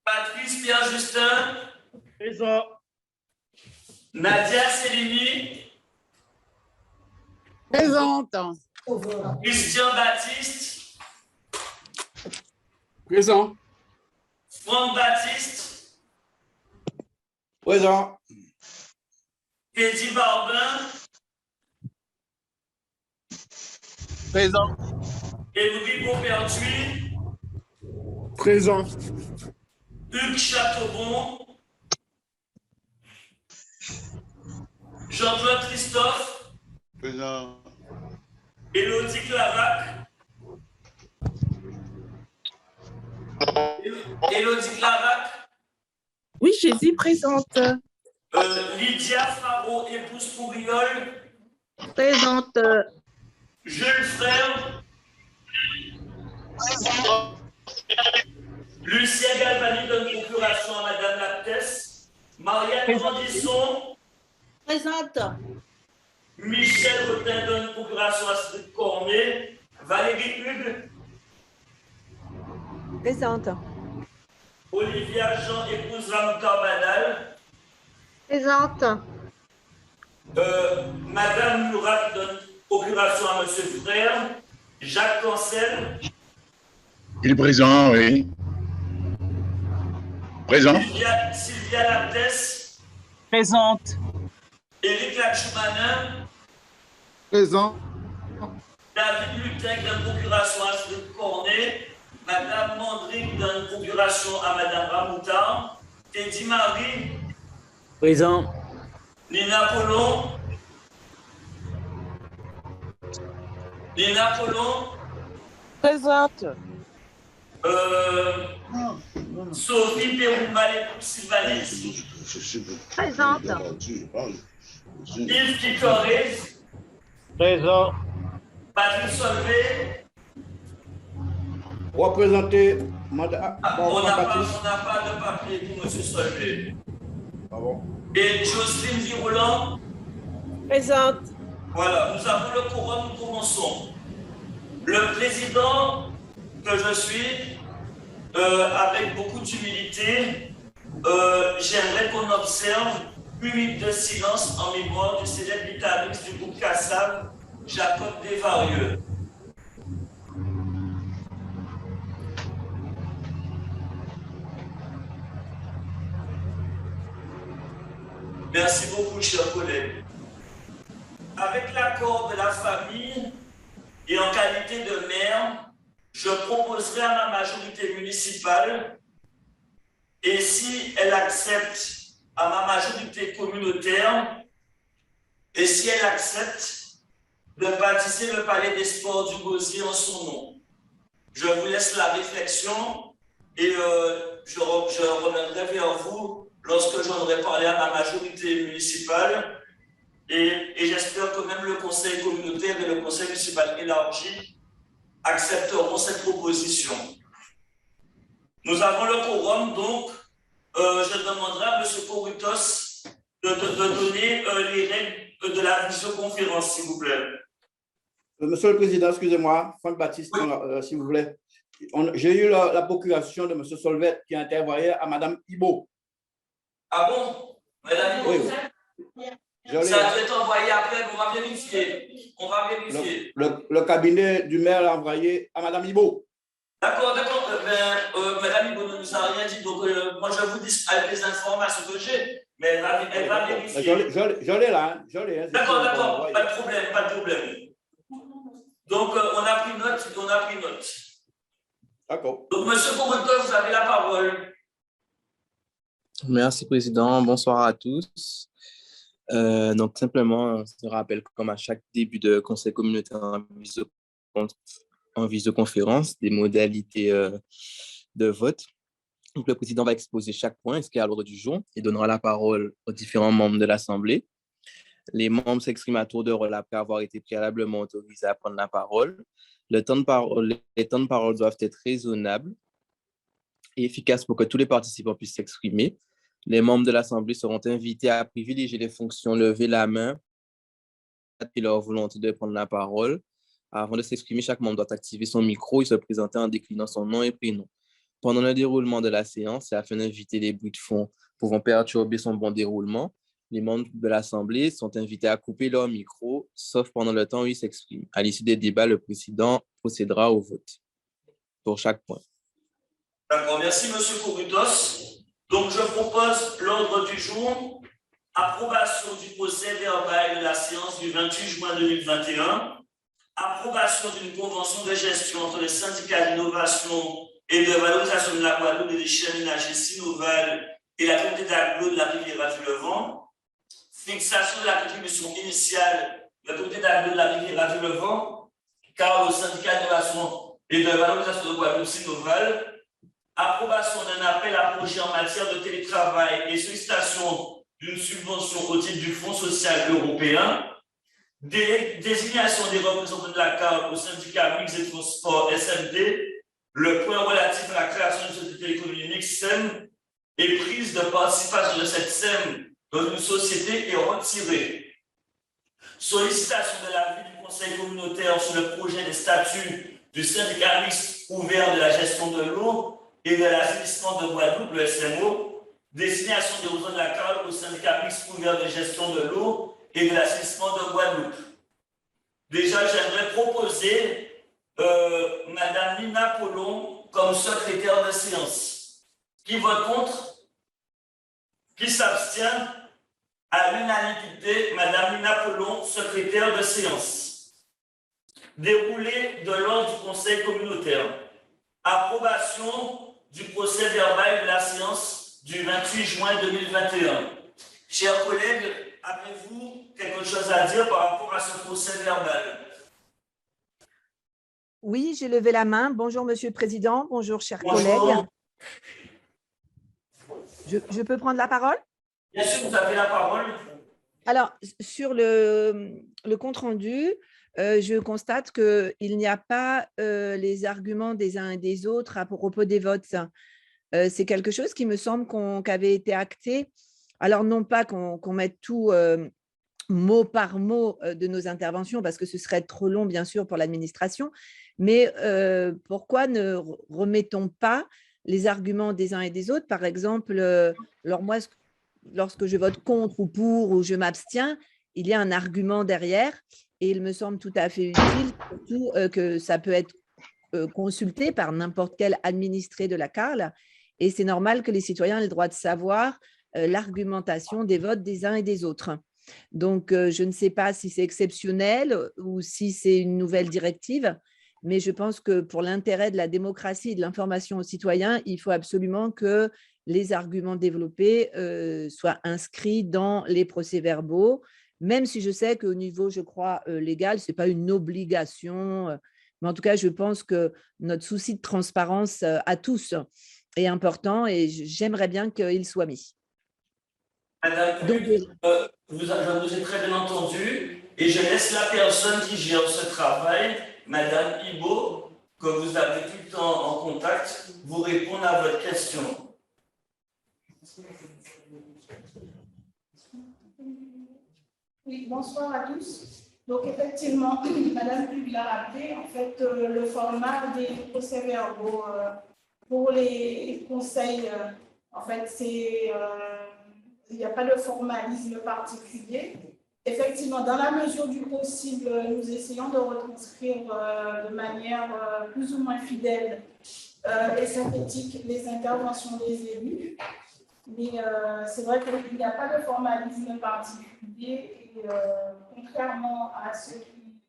Patrice Pierre-Justin. Présent. Nadia Céline. Présente. Christian Baptiste. Présent. Franck Baptiste. Présent. Teddy Barbin. Présent. Et Louis Beaupertuis. Présent. Hugues Chateaubon. Jean-Claude Christophe. Présent. Élodie Clarac. Élodie Clarac. Oui, Jésus présente. Lydia Faro, épouse Pourriol. Présente. Jules Frère. Lucien Galvani donne procuration à Madame Laptesse. Marianne Grandisson. Présente. Michel Rotin donne procuration à Cédric Cornet. Valérie Hugues. Présente. Olivia Jean, épouse Ramoutar Banal. Présente. Madame Murat donne procuration à Monsieur Frère. Jacques Cancel. Il est présent, oui. Présent. Sylvia Laptesse. Présente. Éric Lachoumanin. Présent. David Lutin donne procuration à Cédric Cornet. Madame Mandry donne procuration à Madame Ramoutar. Teddy Marie. Présent. Nina Pollon. Nina Pollon. Présente. Sophie Péroumal et Sylvanis. Présente. Yves Kikoré. Présent. Patrick Solvay. Représenté. On n'a pas de papier pour M. Solvay. Et Jocelyne Viroulant. Présente. Voilà, nous avons le quorum, nous commençons. Le président que je suis, avec beaucoup d'humilité, j'aimerais qu'on observe une minute de silence en mémoire du célèbre guitariste du groupe Kassav, Jacob Desvarieux. Merci beaucoup, chers collègues. Avec l'accord de la famille et en qualité de maire, je proposerai à ma majorité municipale, et si elle accepte à ma majorité communautaire, et si elle accepte de baptiser le palais des sports du Gosier en son nom. Je vous laisse la réflexion et je reviendrai vers vous lorsque j'en aurai parlé à ma majorité municipale. Et j'espère que même le conseil communautaire et le conseil municipal élargi accepteront cette proposition. Nous avons le quorum, donc je demanderai à M. Kouritos de donner les règles de la visioconférence, s'il vous plaît. Monsieur le Président, excusez-moi, Franck Baptiste, s'il vous plaît. J'ai eu la procuration de M. Solvet qui a intervoyé à Mme Ibo. Ah bon? Madame Ibo, oui. Ça doit être envoyé après, on va vérifier. On va vérifier. Le cabinet du maire l'a envoyé à Mme Ibo. D'accord. Madame Ibo ne nous a rien dit, donc moi je vous dis avec les informations que j'ai, mais elle va vérifier. Je l'ai là, hein, je l'ai. D'accord, pas de problème. Donc on a pris note. D'accord. Donc monsieur Kouritos, vous avez la parole. Merci, Président. Bonsoir à tous. Donc, simplement, on se rappelle, comme à chaque début de conseil communautaire en visioconférence, des modalités de vote. Donc, le président va exposer chaque point inscrit à l'ordre du jour et donnera la parole aux différents membres de l'Assemblée. Les membres s'expriment à tour de rôle après avoir été préalablement autorisés à prendre la parole. Les temps de parole doivent être raisonnables et efficaces pour que tous les participants puissent s'exprimer. Les membres de l'Assemblée seront invités à privilégier les fonctions lever la main et leur volonté de prendre la parole. Avant de s'exprimer, chaque membre doit activer son micro et se présenter en déclinant son nom et prénom. Pendant le déroulement de la séance et afin d'éviter les bruits de fond pouvant perturber son bon déroulement, les membres de l'Assemblée sont invités à couper leur micro, sauf pendant le temps où ils s'expriment. À l'issue des débats, le président procédera au vote pour chaque point. D'accord, merci M. Kouroutos. Donc, je propose l'ordre du jour, approbation du procès verbal de la séance du 28 juin 2021, approbation d'une convention de gestion entre le syndicat d'innovation et de valorisation de la Guadeloupe et des chaînes ménagers Sinoval et la communauté d'agglo de la Riviera du Levant, fixation de la contribution initiale de la communauté d'agglo de la Riviera du Levant, car le syndicat d'innovation et de valorisation de Guadeloupe Sinoval, approbation d'un appel à projet en matière de télétravail et sollicitation d'une subvention au titre du Fonds social européen, désignation des représentants de la CAR au syndicat mixte et transport SMT, le point relatif à la création d'une société économique SEM et prise de participation de cette SEM dans une société est retirée. Sollicitation de l'avis du Conseil communautaire sur le projet des statuts du syndicat mixte ouvert de la gestion de l'eau et de l'assainissement de Guadeloupe, le SMO, désignation des représentants de la CAR au syndicat mixte ouvert de gestion de l'eau et de l'assainissement de Guadeloupe. Déjà, j'aimerais proposer Madame Nina Pollon comme secrétaire de séance. Qui vote contre? Qui s'abstient? À l'unanimité, Madame Nina Pollon, secrétaire de séance. Déroulé de l'ordre du Conseil communautaire. Approbation du procès verbal de la séance du 28 juin 2021. Chers collègues, avez-vous quelque chose à dire par rapport à ce procès verbal? Oui, j'ai levé la main. Bonjour, Monsieur le Président. Bonjour, chers Bonjour. collègues. Je peux prendre la parole? Bien sûr, vous avez la parole. Alors, sur le compte-rendu, je constate qu'il n'y a pas les arguments des uns et des autres à propos des votes. C'est quelque chose qui me semble qu'avait été acté. Alors, non pas qu'on mette tout mot par mot de nos interventions, parce que ce serait trop long, bien sûr, pour l'administration, mais pourquoi ne remettons pas les arguments des uns et des autres? Par exemple, moi, lorsque je vote contre ou pour ou je m'abstiens, il y a un argument derrière et il me semble tout à fait utile, surtout que ça peut être consulté par n'importe quel administré de la CARL et c'est normal que les citoyens aient le droit de savoir l'argumentation des votes des uns et des autres. Donc, je ne sais pas si c'est exceptionnel ou si c'est une nouvelle directive, mais je pense que pour l'intérêt de la démocratie et de l'information aux citoyens, il faut absolument que les arguments développés soient inscrits dans les procès-verbaux, même si je sais qu'au niveau, je crois, légal, ce n'est pas une obligation. Mais en tout cas, je pense que notre souci de transparence à tous est important et j'aimerais bien qu'il soit mis. Madame, je vous ai très bien entendu et je laisse la personne qui gère ce travail, Madame Ibo, que vous avez tout le temps en contact, vous répondre à votre question. Oui, bonsoir à tous. Donc, effectivement, Madame Puig l'a rappelé, en fait, le format des procès-verbaux pour les conseils, en fait, c'est, il n'y a pas de formalisme particulier. Effectivement, dans la mesure du possible, nous essayons de retranscrire de manière plus ou moins fidèle et synthétique les interventions des élus. Mais c'est vrai qu'il n'y a pas de formalisme particulier et contrairement à ce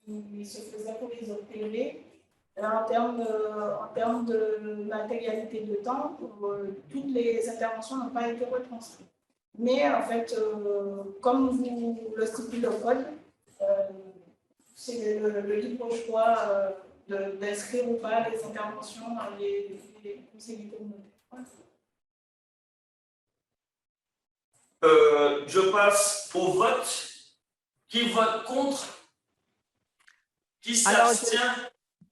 qui se faisait pour les autres télé, en termes de matérialité de temps, toutes les interventions n'ont pas été retranscrites. Mais en fait, comme vous le stipule le code, c'est le libre choix d'inscrire ou pas les interventions dans les conseils communautaires. Je passe au vote. Qui vote contre? Qui s'abstient?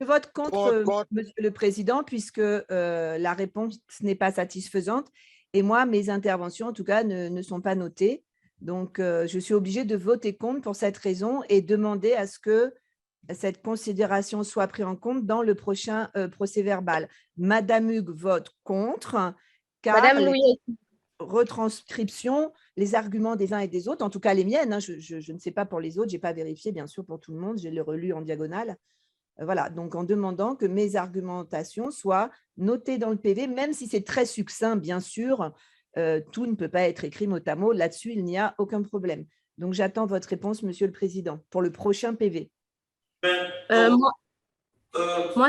Je vote contre, Monsieur le Président, puisque la réponse n'est pas satisfaisante. Et moi, mes interventions, en tout cas, ne sont pas notées. Donc, je suis obligée de voter contre pour cette raison et demander à ce que cette considération soit prise en compte dans le prochain procès-verbal. Madame Hugues vote contre, car Madame les Louis, retranscriptions, les arguments des uns et des autres, en tout cas les miennes, hein, je ne sais pas pour les autres, je n'ai pas vérifié bien sûr pour tout le monde, je l'ai relu en diagonale. Voilà, donc en demandant que mes argumentations soient notées dans le PV, même si c'est très succinct, bien sûr, tout ne peut pas être écrit mot à mot, là-dessus, il n'y a aucun problème. Donc, j'attends votre réponse, Monsieur le Président, pour le prochain PV. moi,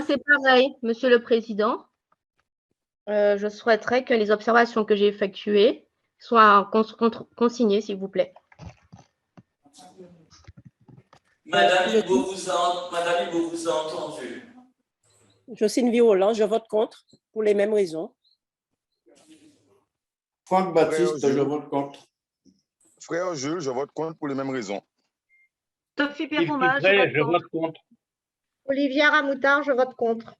c'est pareil, Monsieur le Président. Je souhaiterais que les observations que j'ai effectuées soient consignées, s'il vous plaît. Madame Hugo vous a entendu. Jocelyne Violant, je vote contre pour les mêmes raisons. Franck Baptiste, je vote contre. Frère Jules, je vote contre pour les mêmes raisons. Sophie Yves Dupré, je vote contre. Olivia Ramoutard, je vote contre.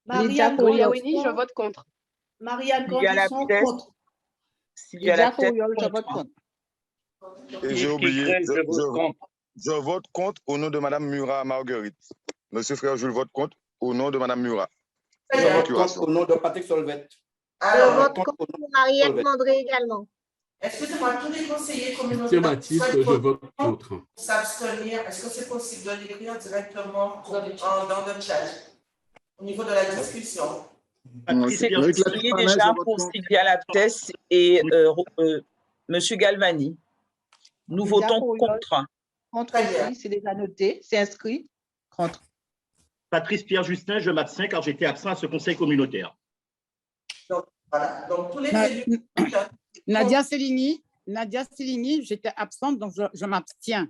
Marianne Goyawini, je vote contre. Marianne Sylvia Grandisson, Laptès. contre. Lydia Fouriol, je vote contre. Et j'ai Yves oublié, Dupré, je vote contre. je vote contre au nom de Madame Murat Marguerite. Monsieur Frère Jules vote contre au nom de Madame Murat. Je vote contre au nom de Patrick Solvette. Je vote contre pour Mariette Mandré également. Excusez-moi, tous les conseillers communautaires Christian Baptiste, je vote contre. s'abstenir. Est-ce que c'est possible de l'écrire directement dans le chat, au niveau de la discussion? C'est consigné déjà pour Sylvia Laptès et Monsieur Galvani. Nous votons contre. Contre aussi, c'est déjà noté, c'est inscrit. Contre. Patrice Pierre Justin, je m'abstiens car j'étais absent à ce conseil communautaire. Donc, voilà. Donc, tous les élus. Nadia Cellini, j'étais absente, donc je m'abstiens.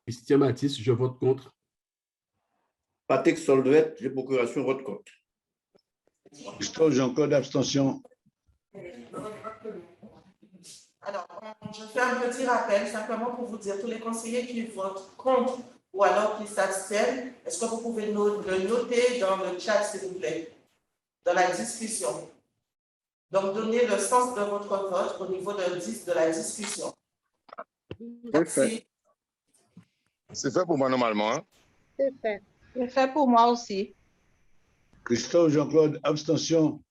Christian Baptiste, je vote contre. Patrick Solvette, j'ai procuration, vote contre. Christophe Jean-Claude, abstention. Alors, je fais un petit rappel simplement pour vous dire, tous les conseillers qui votent contre ou alors qui s'abstiennent, est-ce que vous pouvez le noter dans le chat, s'il vous plaît, dans la discussion? Donc, donnez le sens de votre vote au niveau de la discussion. Merci. C'est fait pour moi normalement. Hein? C'est fait. C'est fait pour moi aussi. Christophe Jean-Claude, abstention.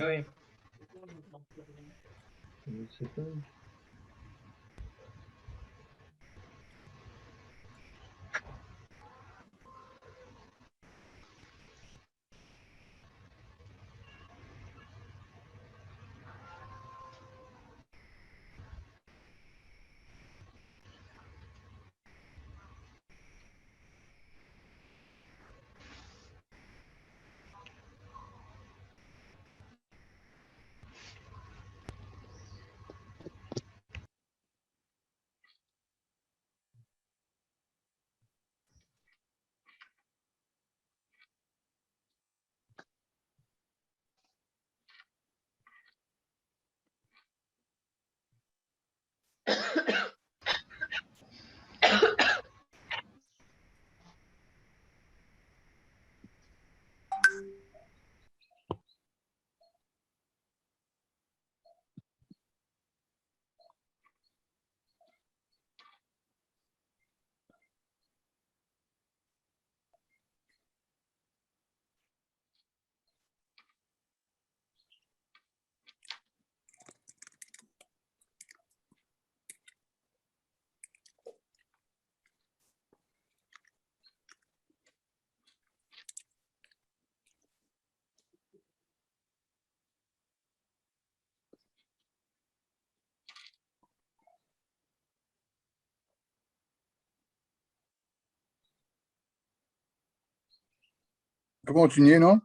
Oui. On peut continuer, non?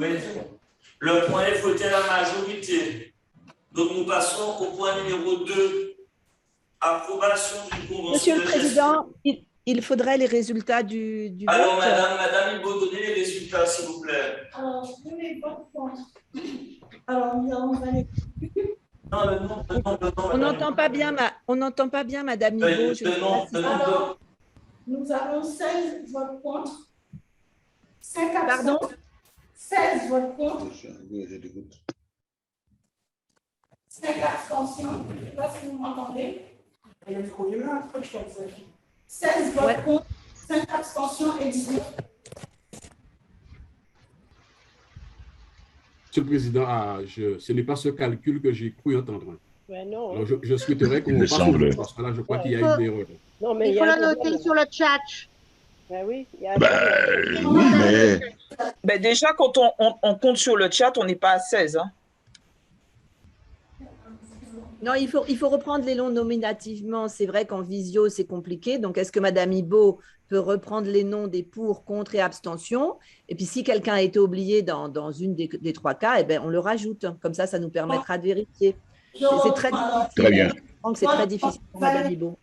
Oui. Le point est voté à la majorité. Donc, nous passons au point numéro 2. Approbation d'une convention. Monsieur le de gestion. Président, il faudrait les résultats du Alors, vote. madame, il faut donner les résultats, s'il vous plaît. Alors, je vais voter contre. Alors, nous allons aller. On n'entend pas bien, Madame Ibo. Alors, nous avons 16 votes contre. 5 abstentions. Pardon? 16 votes contre. 5 abstentions. Je ne sais pas si vous m'entendez. 16 votes contre, 5 abstentions et 19. Monsieur le Président, ce n'est pas ce calcul que j'ai cru entendre. Ben non. Alors, je souhaiterais qu'on passe au vote, parce que là, je crois qu'il y a une erreur. Non, mais Il faut la noter sur le chat. Ben oui, il y a Oui, mais Ben déjà, quand on compte sur le chat, on n'est pas à 16. Hein. Non, il faut reprendre les noms nominativement. C'est vrai qu'en visio, c'est compliqué. Donc, est-ce que Madame Ibo peut reprendre les noms des pour, contre et abstention? Et puis, si quelqu'un a été oublié dans une des 3 cas, eh ben, on le rajoute. Comme ça nous permettra de vérifier. C'est très difficile. très bien. C'est très difficile pour Madame Ibo.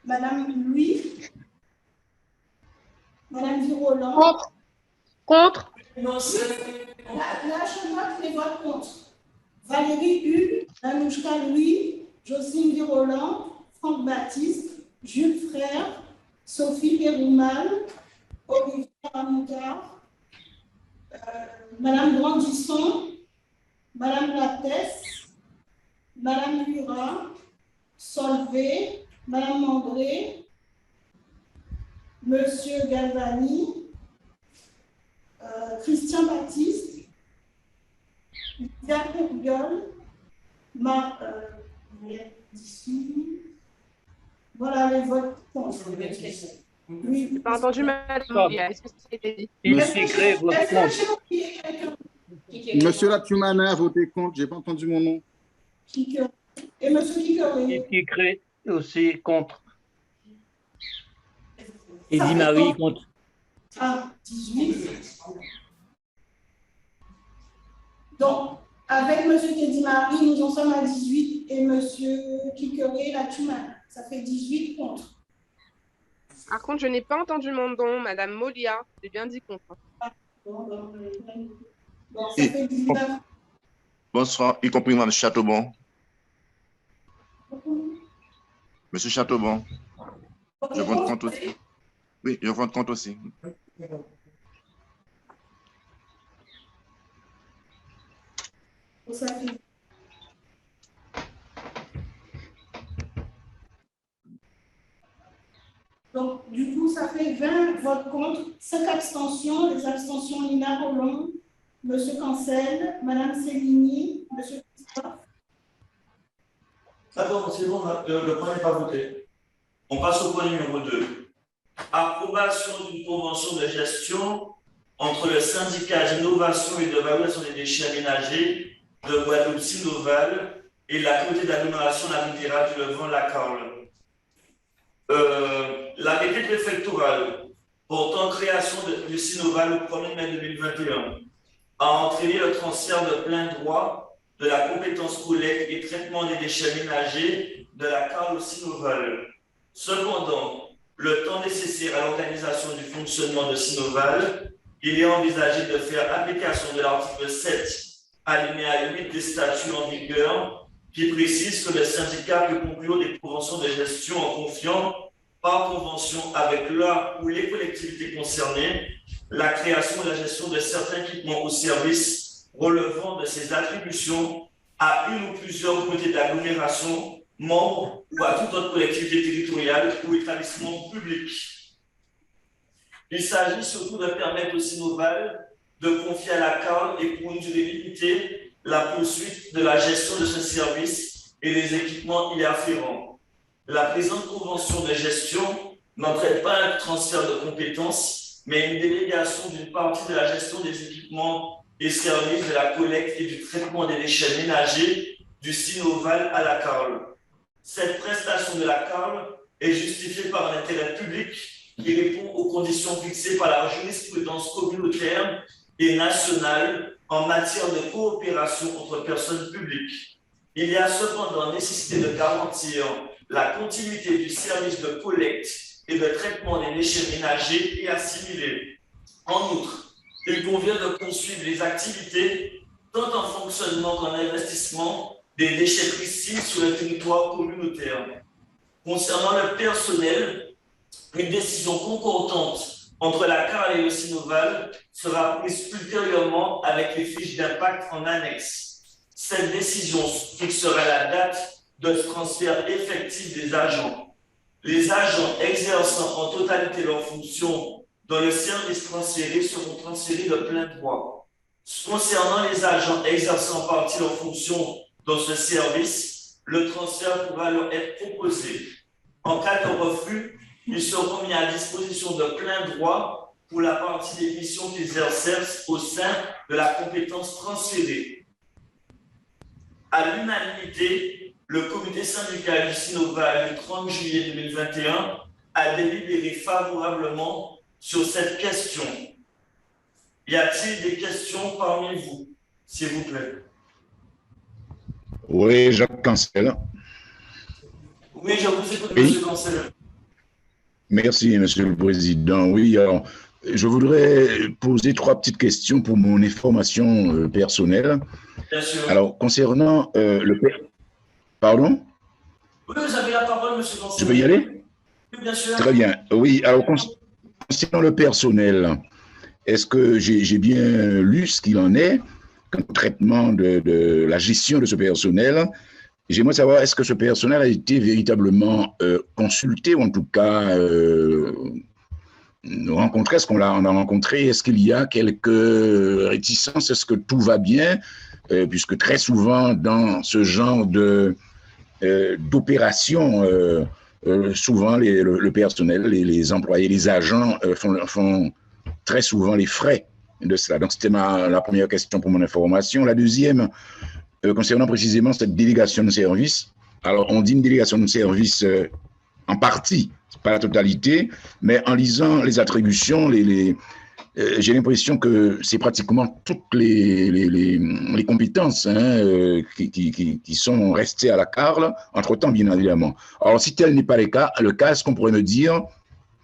Madame Louis. Madame Viroland. Contre. Contre. Là, je note les votes contre. Valérie Hugues, Anouchka Louis, Jocelyne Viroland, Franck Baptiste, Jules Frère, Sophie Péroumal, Olivier Amougar, Madame Grandisson, Madame Lattès, Madame Murat, Solvay, Madame Mandré, Monsieur Galvani, Christian Baptiste, Jacob Gueule, voilà les votes contre. Oui. J'ai pas entendu madame. Est-ce que ça a été dit? Monsieur Cré vote contre. Monsieur Latumana a voté contre, je n'ai pas entendu mon nom. Et monsieur Kikere. Qui crée aussi contre. Et dit Marie contre. Ah, 18. Donc, avec M. Kédimari, nous en sommes à 18 et M. Kikere, Latumana. Ça fait 18 contre. Par contre, je n'ai pas entendu mon nom, madame Molia. J'ai bien dit contre. Bon, ça fait 19. Bonsoir, y compris Mme Chateaubon. Monsieur Chateaubon, je vote contre aussi. Oui, je vote contre aussi. Ça fait... Donc, du coup, ça fait 20 votes contre, 5 abstentions. Les abstentions, Nina Roland, M. Cancel, Mme Céligny, M. Christophe. D'accord, c'est bon, le point n'est pas voté. On passe au point numéro 2. Approbation d'une convention de gestion entre le syndicat d'innovation et de valorisation des déchets aménagés de Guadeloupe Sinoval et la communauté d'agglomération La Riviera du Levant-la-Carle. L'arrêté préfectoral portant création du Sinoval au 1er mai 2021 a entraîné le transfert de plein droit de la compétence collecte et traitement des déchets aménagés de la Carle au Sinoval. Cependant, le temps nécessaire à l'organisation du fonctionnement de Sinoval, il est envisagé de faire application de l'article 7, alinéa 8 des statuts en vigueur, qui précise que le syndicat peut conclure des conventions de gestion en confiant par convention avec la ou les collectivités concernées la création et la gestion de certains équipements ou services relevant de ses attributions à une ou plusieurs communautés d'agglomération, membres ou à toute autre collectivité territoriale ou établissement public. Il s'agit surtout de permettre au Sinoval de confier à la Carle et pour une durée limitée la poursuite de la gestion de ce service et des équipements y afférents. La présente convention de gestion n'entraîne pas un transfert de compétences, mais une délégation d'une partie de la gestion des équipements et services de la collecte et du traitement des déchets ménagers du Sinoval à la Carle. Cette prestation de la Carle est justifiée par un intérêt public qui répond aux conditions fixées par la jurisprudence communautaire et nationale en matière de coopération entre personnes publiques. Il y a cependant nécessité de garantir la continuité du service de collecte et de traitement des déchets ménagers et assimilés. En outre, il convient de poursuivre les activités tant en fonctionnement qu'en investissement des déchetteries cibles sur le territoire communautaire. Concernant le personnel, une décision concordante entre la CARL et le Sinoval sera prise ultérieurement avec les fiches d'impact en annexe. Cette décision fixera la date de transfert effectif des agents. Les agents exerçant en totalité leurs fonctions dans le service transféré seront transférés de plein droit. Concernant les agents exerçant en partie leurs fonctions dans ce service, le transfert pourra leur être proposé. En cas de refus, ils seront mis à disposition de plein droit pour la partie des missions qu'ils exercent au sein de la compétence transférée. À l'unanimité, le comité syndical du Sinoval le 30 juillet 2021 a délibéré favorablement sur cette question. Y a-t-il des questions parmi vous, s'il vous plaît? Oui, Jacques Cancel. Oui, je vous écoute, Oui. Monsieur Cancel. Merci, Monsieur le Président. Oui, alors, je voudrais poser 3 petites questions pour mon information personnelle. Bien sûr. Alors, concernant Pardon? Oui, vous avez la parole, Monsieur Cancel. Je peux y aller? Oui, bien sûr. Très bien. Oui, alors, concernant le personnel, est-ce que j'ai bien lu ce qu'il en est, comme traitement de la gestion de ce personnel? J'aimerais savoir, est-ce que ce personnel a été véritablement consulté, ou en tout cas rencontré? Est-ce qu'on a rencontré? Est-ce qu'il y a quelques réticences? Est-ce que tout va bien? Puisque très souvent, dans ce genre d'opération, souvent le personnel, les employés, les agents font très souvent les frais de cela. Donc, c'était la première question pour mon information. La deuxième, concernant précisément cette délégation de service. Alors, on dit une délégation de service en partie, pas la totalité, mais en lisant les attributions, j'ai l'impression que c'est pratiquement toutes les compétences qui sont restées à la CARL, entre-temps, bien évidemment. Alors, si tel n'est pas le cas, est-ce qu'on pourrait me dire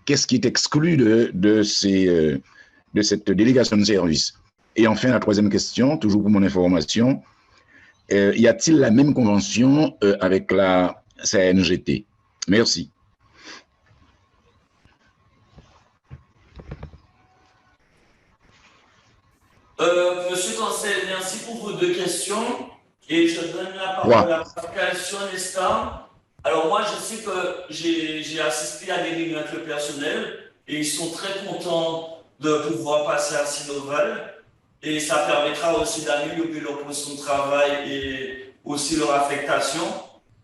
qu'est-ce qui est exclu de cette délégation de service? Et enfin, la troisième question, toujours pour mon information, y a-t-il la même convention avec la CNGT? Merci. Monsieur Cancel, merci pour vos 2 questions. Et je donne la parole à Pascal Sionesta. Alors moi, je sais que j'ai assisté à des réunions avec le personnel et ils sont très contents de pouvoir passer à Sinoval. Et ça permettra aussi d'améliorer leur position de travail et aussi leur affectation.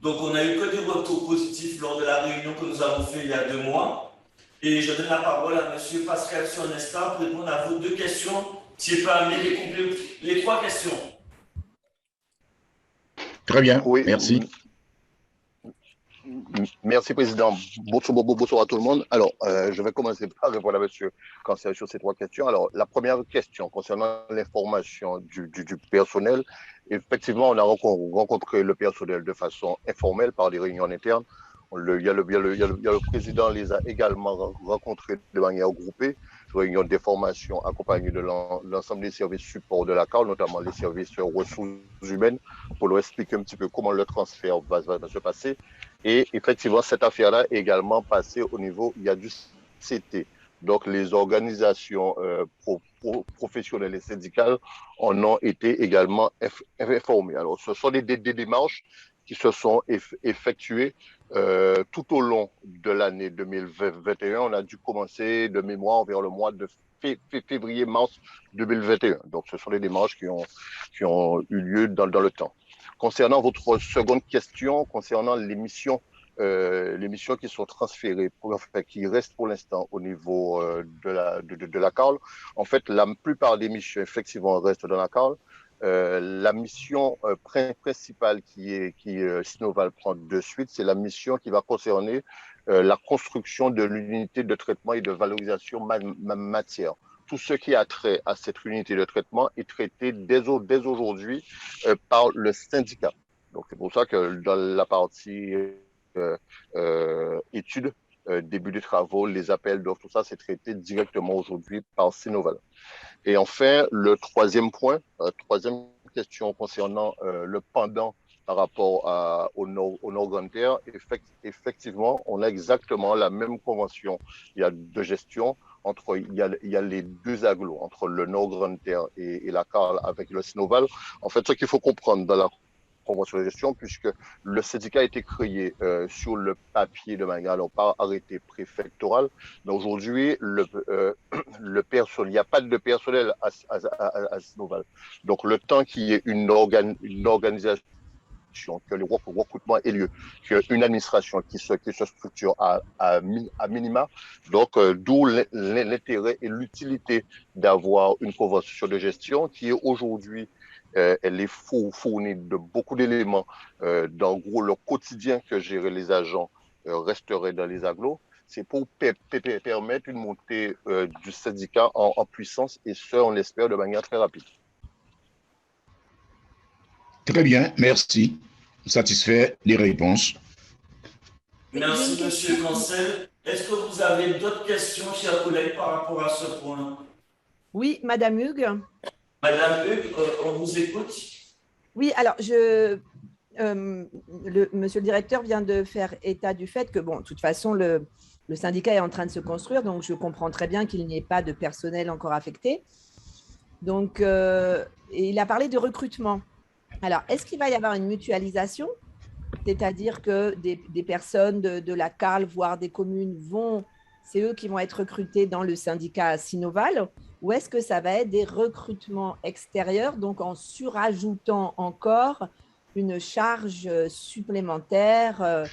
Donc, on n'a eu que des retours positifs lors de la réunion que nous avons fait il y a 2 mois. Et je donne la parole à M. Pascal Sionesta pour répondre à vos 2 questions. S'il peut amener les 3 questions. Très bien, oui. Merci. Merci, Président. Bonsoir à tout le monde. Alors, je vais commencer par répondre à M. Cancel sur ces 3 questions. Alors, la première question concernant l'information du personnel, effectivement, on a rencontré le personnel de façon informelle par des réunions internes. Le président les a également rencontrés de manière groupée, réunion d'information accompagnée de l'ensemble des services support de la CARL, notamment les services ressources humaines, pour leur expliquer un petit peu comment le transfert va se passer. Et effectivement, cette affaire-là est également passée au niveau, il y a du CT. Donc, les organisations professionnelles et syndicales en ont été également informées. Alors, ce sont des démarches qui se sont effectuées tout au long de l'année 2021. On a dû commencer de mémoire vers le mois de février-mars 2021. Donc, ce sont des démarches qui ont eu lieu dans le temps. Concernant votre seconde question, concernant les missions qui sont transférées, qui restent pour l'instant au niveau de la CARL, en fait, la plupart des missions, effectivement, restent dans la CARL. La mission principale qui Sinoval prend de suite, c'est la mission qui va concerner la construction de l'unité de traitement et de valorisation matière. Tout ce qui a trait à cette unité de traitement est traité dès aujourd'hui par le syndicat. Donc, c'est pour ça que dans la partie études, début des travaux, les appels d'offres, tout ça, c'est traité directement aujourd'hui par Sinoval. Et enfin, le troisième point, troisième question concernant le pendant par rapport au Nord Grande Terre. Effectivement, on a exactement la même convention de gestion il y a les deux agglos, entre le Nord Grande Terre et la CARL avec le Sinoval. En fait, ce qu'il faut comprendre dans la convention de gestion, puisque le syndicat a été créé sur le papier de manière, alors par arrêté préfectoral. Mais aujourd'hui, le personnel, il n'y a pas de personnel à Sinoval. Donc, le temps qu'il y ait une organisation, que le recrutement ait lieu, qu'une administration qui se structure à minima. Donc, d'où l'intérêt et l'utilité d'avoir une convention de gestion qui est aujourd'hui, elle est fournie de beaucoup d'éléments. Dans gros, le quotidien que géraient les agents resterait dans les agglos. C'est pour permettre une montée du syndicat en puissance, et ce, on l'espère, de manière très rapide. Très bien, merci. Satisfait des réponses. Merci, Monsieur Cancel. Est-ce que vous avez d'autres questions, chers collègues, par rapport à ce point? Oui, Madame Hugues. Madame Hugues, on vous écoute. Oui, alors, monsieur le directeur vient de faire état du fait que, bon, de toute façon, le syndicat est en train de se construire, donc je comprends très bien qu'il n'y ait pas de personnel encore affecté. Donc, il a parlé de recrutement. Alors, est-ce qu'il va y avoir une mutualisation? C'est-à-dire que des personnes de la CARL, voire des communes, c'est eux qui vont être recrutés dans le syndicat Sinoval, ou est-ce que ça va être des recrutements extérieurs, donc en surajoutant encore une charge supplémentaire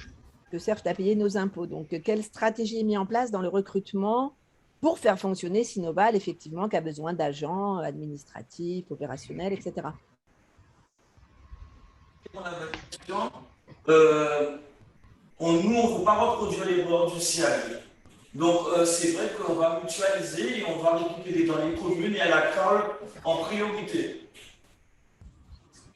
que servent à payer nos impôts? Donc, quelle stratégie est mise en place dans le recrutement pour faire fonctionner Sinoval, effectivement, qui a besoin d'agents administratifs, opérationnels, etc. Nous, on ne veut pas reproduire les bords du ciel. Donc, c'est vrai qu'on va mutualiser et on va récupérer dans les communes et à la CARL en priorité.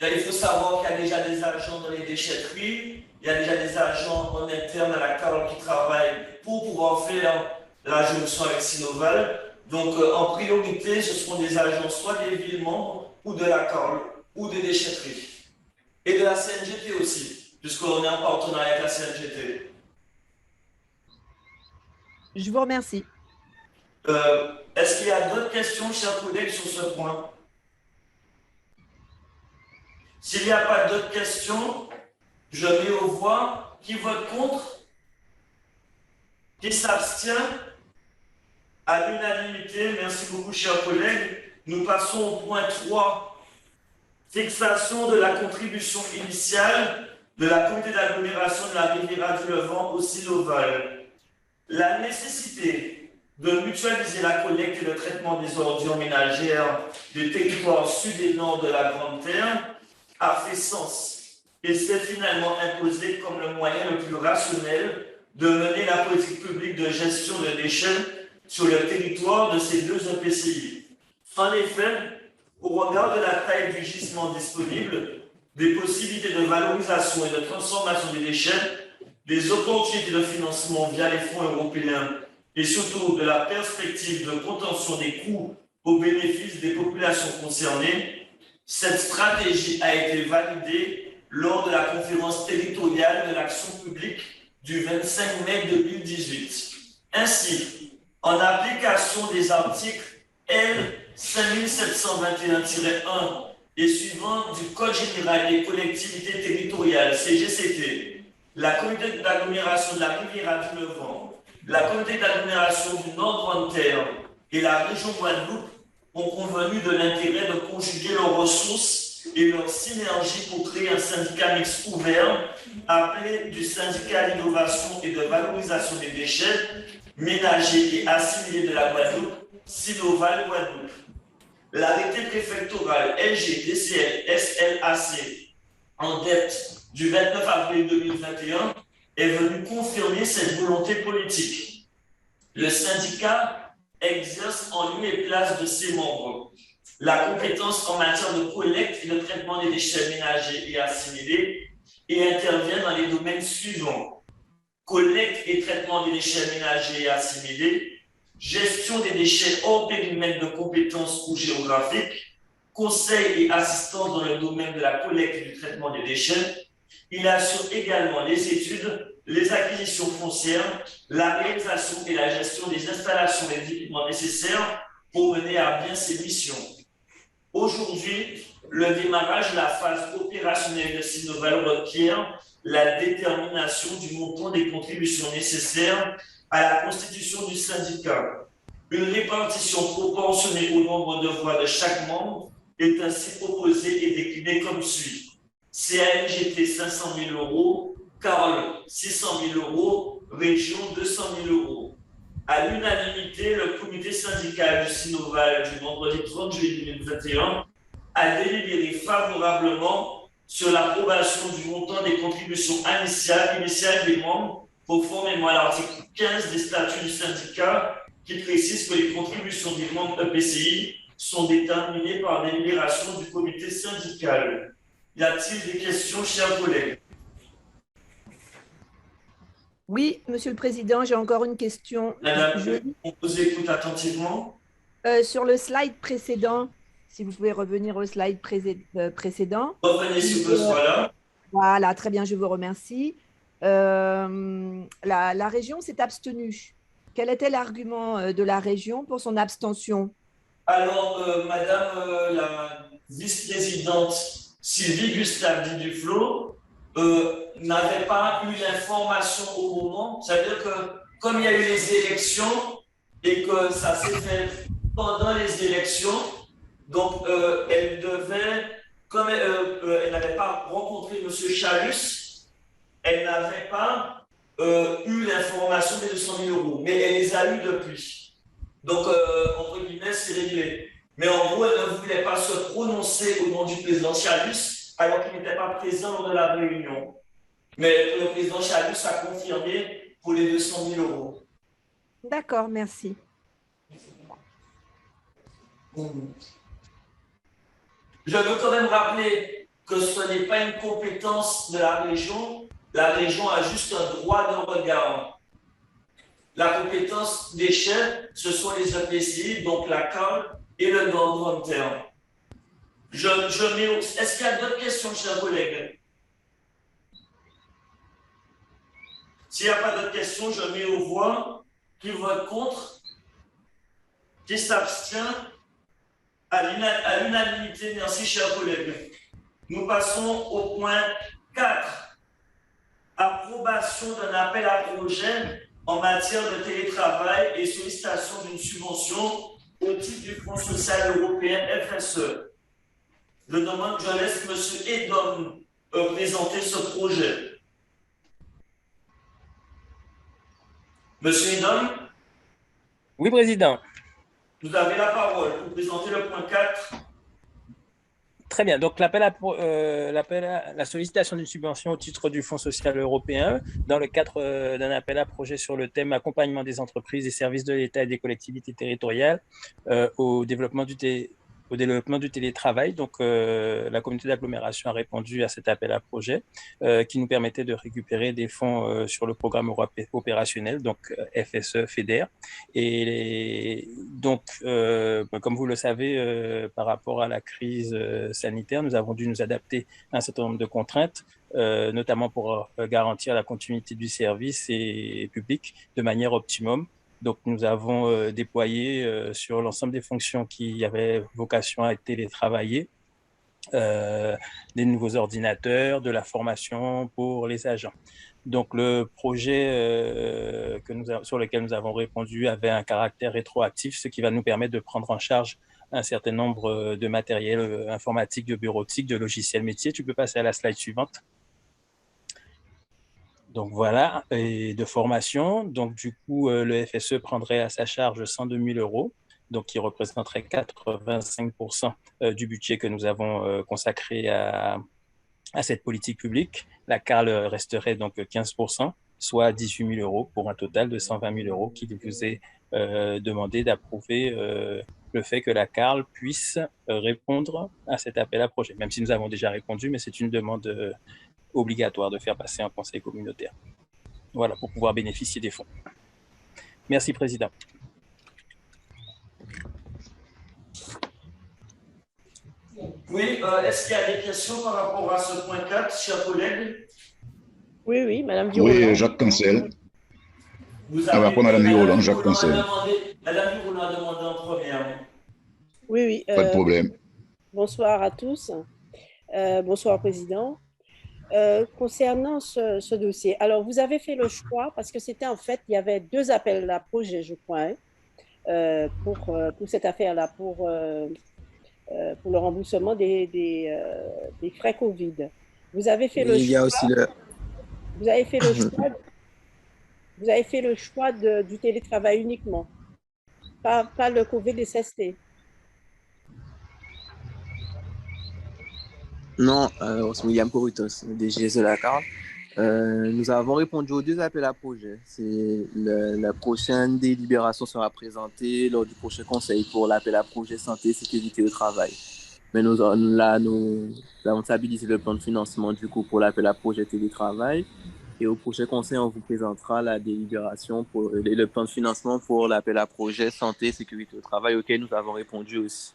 Là, il faut savoir qu'il y a déjà des agents dans les déchetteries, il y a déjà des agents en interne à la CARL qui travaillent pour pouvoir faire la jonction avec Sinoval. Donc, en priorité, ce seront des agents soit des villes membres ou de la CARL ou des déchetteries. Et de la CNGT aussi, puisqu'on est en partenariat avec la CNGT. Je vous remercie. Est-ce qu'il y a d'autres questions, chers collègues, sur ce point? S'il n'y a pas d'autres questions, je mets aux voix. Qui vote contre? Qui s'abstient? À l'unanimité. Merci beaucoup, chers collègues. Nous passons au point 3. Fixation de la contribution initiale de la communauté d'agglomération de la Riviera du Levant au Sinoval. La nécessité de mutualiser la collecte et le traitement des ordures ménagères des territoires sud et nord de la Grande Terre a fait sens et s'est finalement imposé comme le moyen le plus rationnel de mener la politique publique de gestion de déchets sur le territoire de ces deux EPCI. En effet, au regard de la taille du gisement disponible, des possibilités de valorisation et de transformation des déchets, des opportunités de financement via les fonds européens et surtout de la perspective de contention des coûts au bénéfice des populations concernées, cette stratégie a été validée lors de la conférence territoriale de l'action publique du 25 mai 2018. Ainsi, en application des articles L. 5721-1 et suivant du Code général des collectivités territoriales, CGCT, la communauté d'agglomération de la Riviera du Levant, la communauté d'agglomération du Nord Grande Terre et la région Guadeloupe ont convenu de l'intérêt de conjuguer leurs ressources et leurs synergies pour créer un syndicat mixte ouvert appelé du syndicat d'innovation et de valorisation des déchets ménagers et assimilés de la Guadeloupe, Sinoval Guadeloupe. L'arrêté préfectoral LGTCL SLAC en date du 29 avril 2021 est venu confirmer cette volonté politique. Le syndicat exerce en lieu et place de ses membres la compétence en matière de collecte et de traitement des déchets ménagers et assimilés et intervient dans les domaines suivants: collecte et traitement des déchets ménagers et assimilés, gestion des déchets hors périmètre de compétences ou géographiques, conseil et assistance dans le domaine de la collecte et du traitement des déchets. Il assure également les études, les acquisitions foncières, la réalisation et la gestion des installations et des équipements nécessaires pour mener à bien ces missions. Aujourd'hui, le démarrage de la phase opérationnelle de Sinoval requiert la détermination du montant des contributions nécessaires à la constitution du syndicat. Une répartition proportionnée au nombre de voix de chaque membre est ainsi proposée et déclinée comme suit. CAMGT 500 000 €, Carl 600 000 €, Région 200 000 €. À l'unanimité, le comité syndical du Sinoval du vendredi 30 juillet 2021 a délibéré favorablement sur l'approbation du montant des contributions initiales des membres, conformément à l'article 15 des statuts du syndicat qui précise que les contributions des membres EPCI sont déterminées par délibération du comité syndical. Y a-t-il des questions, chers collègues? Oui, Monsieur le Président, j'ai encore une question. Madame, on vous écoute attentivement. Sur le slide précédent, si vous pouvez revenir au slide précédent. Revenez s'il vous plaît, là. Voilà, très bien, je vous remercie. La région s'est abstenue. Quel était l'argument de la région pour son abstention? Alors, Madame la vice-présidente Sylvie Gustave Duflo n'avait pas eu l'information au moment. C'est-à-dire que comme il y a eu les élections et que ça s'est fait pendant les élections, donc elle devait, comme elle n'avait pas rencontré M. Chalus, elle n'avait pas eu l'information des 200 000 €, mais elle les a eues depuis. Donc, entre guillemets, c'est réglé. Mais en gros, elle ne voulait pas se prononcer au nom du président Chalus, alors qu'il n'était pas présent lors de la réunion. Mais le président Chalus a confirmé pour les 200 000 €. D'accord, merci. Je veux quand même rappeler que ce n'est pas une compétence de la région. La région a juste un droit de regard. La compétence déchets, ce sont les EPCI, donc la CAL et le Grand Terme. Est-ce qu'il y a d'autres questions, chers collègues? S'il n'y a pas d'autres questions, je mets aux voix. Qui vote contre? Qui s'abstient? À l'unanimité, merci, chers collègues. Nous passons au point 4. Approbation d'un appel à projet en matière de télétravail et sollicitation d'une subvention au titre du Fonds social européen FSE. Je laisse M. Edom présenter ce projet. Monsieur Edom? Oui, Président. Vous avez la parole pour présenter le point 4. Très bien. Donc, la sollicitation d'une subvention au titre du Fonds social européen dans le cadre d'un appel à projet sur le thème accompagnement des entreprises et services de l'État et des collectivités territoriales au développement du télétravail. Donc, la communauté d'agglomération a répondu à cet appel à projet qui nous permettait de récupérer des fonds sur le programme opérationnel, donc FSE, FEDER. Et donc, comme vous le savez, par rapport à la crise sanitaire, nous avons dû nous adapter à un certain nombre de contraintes, notamment pour garantir la continuité du service et public de manière optimum. Donc, nous avons déployé sur l'ensemble des fonctions qui avaient vocation à être télétravaillées, des nouveaux ordinateurs, de la formation pour les agents. Donc, le projet sur lequel nous avons répondu avait un caractère rétroactif, ce qui va nous permettre de prendre en charge un certain nombre de matériel informatique, de bureautique, de logiciels métiers. Tu peux passer à la slide suivante. Donc voilà, et de formation. Donc du coup, le FSE prendrait à sa charge 102 000 € donc qui représenterait 85% du budget que nous avons consacré à cette politique publique. La CARL resterait donc 15%, soit 18 000 euros pour un total de 120 000 euros qui vous est demandé d'approuver le fait que la CARL puisse répondre à cet appel à projet, même si nous avons déjà répondu, mais c'est une demande obligatoire de faire passer un conseil communautaire. Voilà, pour pouvoir bénéficier des fonds. Merci, Président. Oui, est-ce qu'il y a des questions par rapport à ce point 4, chers collègues? Oui, oui, Madame Duroland. Oui, Jacques Cancel. Après Madame Duroland, Jacques Cancel. Madame Duroland a demandé en première. Oui, oui. Pas de problème. Bonsoir à tous. Bonsoir, Président. Concernant ce dossier, alors vous avez fait le choix, parce que c'était en fait, il y avait 2 appels à projet, je crois, pour cette affaire-là, pour le remboursement des frais Covid. Vous avez fait le choix. Il y a aussi le... Vous avez fait le choix du télétravail uniquement, pas le Covid-SST. Non, c'est William Corritos, DG de la CARL. Nous avons répondu aux 2 appels à projet. La prochaine délibération sera présentée lors du prochain conseil pour l'appel à projet santé, sécurité au travail. Mais nous avons stabilisé le plan de financement du coup pour l'appel à projet télétravail. Et au prochain conseil, on vous présentera la délibération pour le plan de financement pour l'appel à projet santé, sécurité au travail auquel nous avons répondu aussi.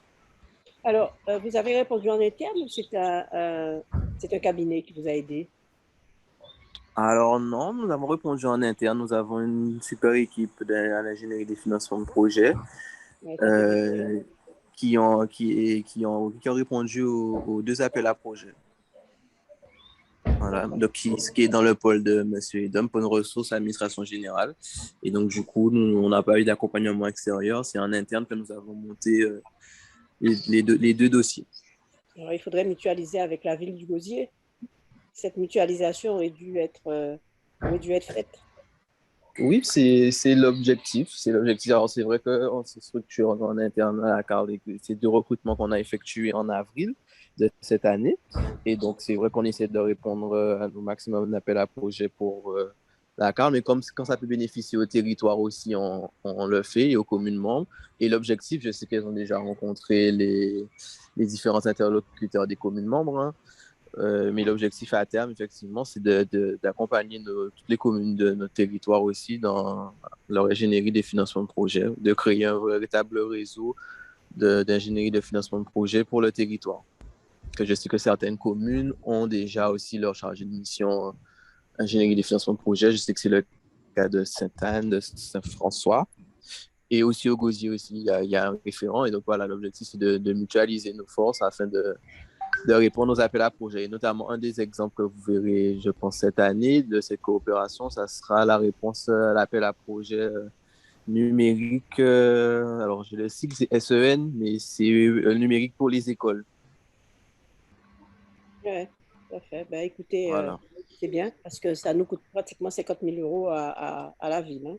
Alors, vous avez répondu en interne ou c'est un cabinet qui vous a aidé? Alors non, nous avons répondu en interne. Nous avons une super équipe à l'ingénierie des financements de projet qui ont répondu aux 2 appels à projet. Voilà, donc ce qui est dans le pôle de M. Edom, pôle ressources, administration générale. Et donc du coup, on n'a pas eu d'accompagnement extérieur. C'est en interne que nous avons monté les deux dossiers. Alors, il faudrait mutualiser avec la ville du Gosier. Cette mutualisation aurait dû être faite. Oui, c'est l'objectif. Alors, c'est vrai qu'on se structure en interne à la CARL. C'est 2 recrutements qu'on a effectués en avril de cette année. Et donc, c'est vrai qu'on essaie de répondre au maximum d'appels à projets pour la CARL. Mais quand ça peut bénéficier au territoire aussi, on le fait, et aux communes membres. Et l'objectif, je sais qu'elles ont déjà rencontré les différents interlocuteurs des communes membres, mais l'objectif à terme, effectivement, c'est d'accompagner toutes les communes de notre territoire aussi dans leur ingénierie des financements de projet, de créer un véritable réseau d'ingénierie de financement de projet pour le territoire. Que je sais que certaines communes ont déjà aussi leur chargé de mission ingénierie des financements de projet. Je sais que c'est le cas de Sainte-Anne, de Saint-François. Et aussi au Gosier aussi, il y a un référent. Et donc voilà, l'objectif, c'est de mutualiser nos forces afin de répondre aux appels à projets. Et notamment, un des exemples que vous verrez, je pense, cette année de cette coopération, ça sera la réponse à l'appel à projet numérique. Alors, je le sais que c'est SEN, mais c'est numérique pour les écoles. Oui, tout à fait. Ben, écoutez, voilà. C'est bien parce que ça nous coûte pratiquement 50 000 euros à la ville. Hein.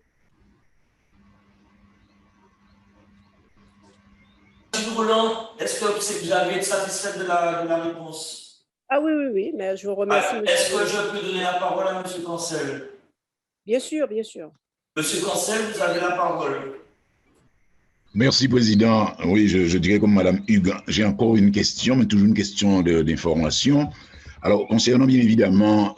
Roland, est-ce que vous avez été satisfait de la réponse? Ah oui, mais je vous remercie. Est-ce que je peux donner la parole à M. Cancel? Bien sûr, bien sûr. Monsieur Cancel, vous avez la parole. Merci, Président. Oui, je dirais comme Mme Hugues, j'ai encore une question, mais toujours une question d'information. Alors, concernant bien évidemment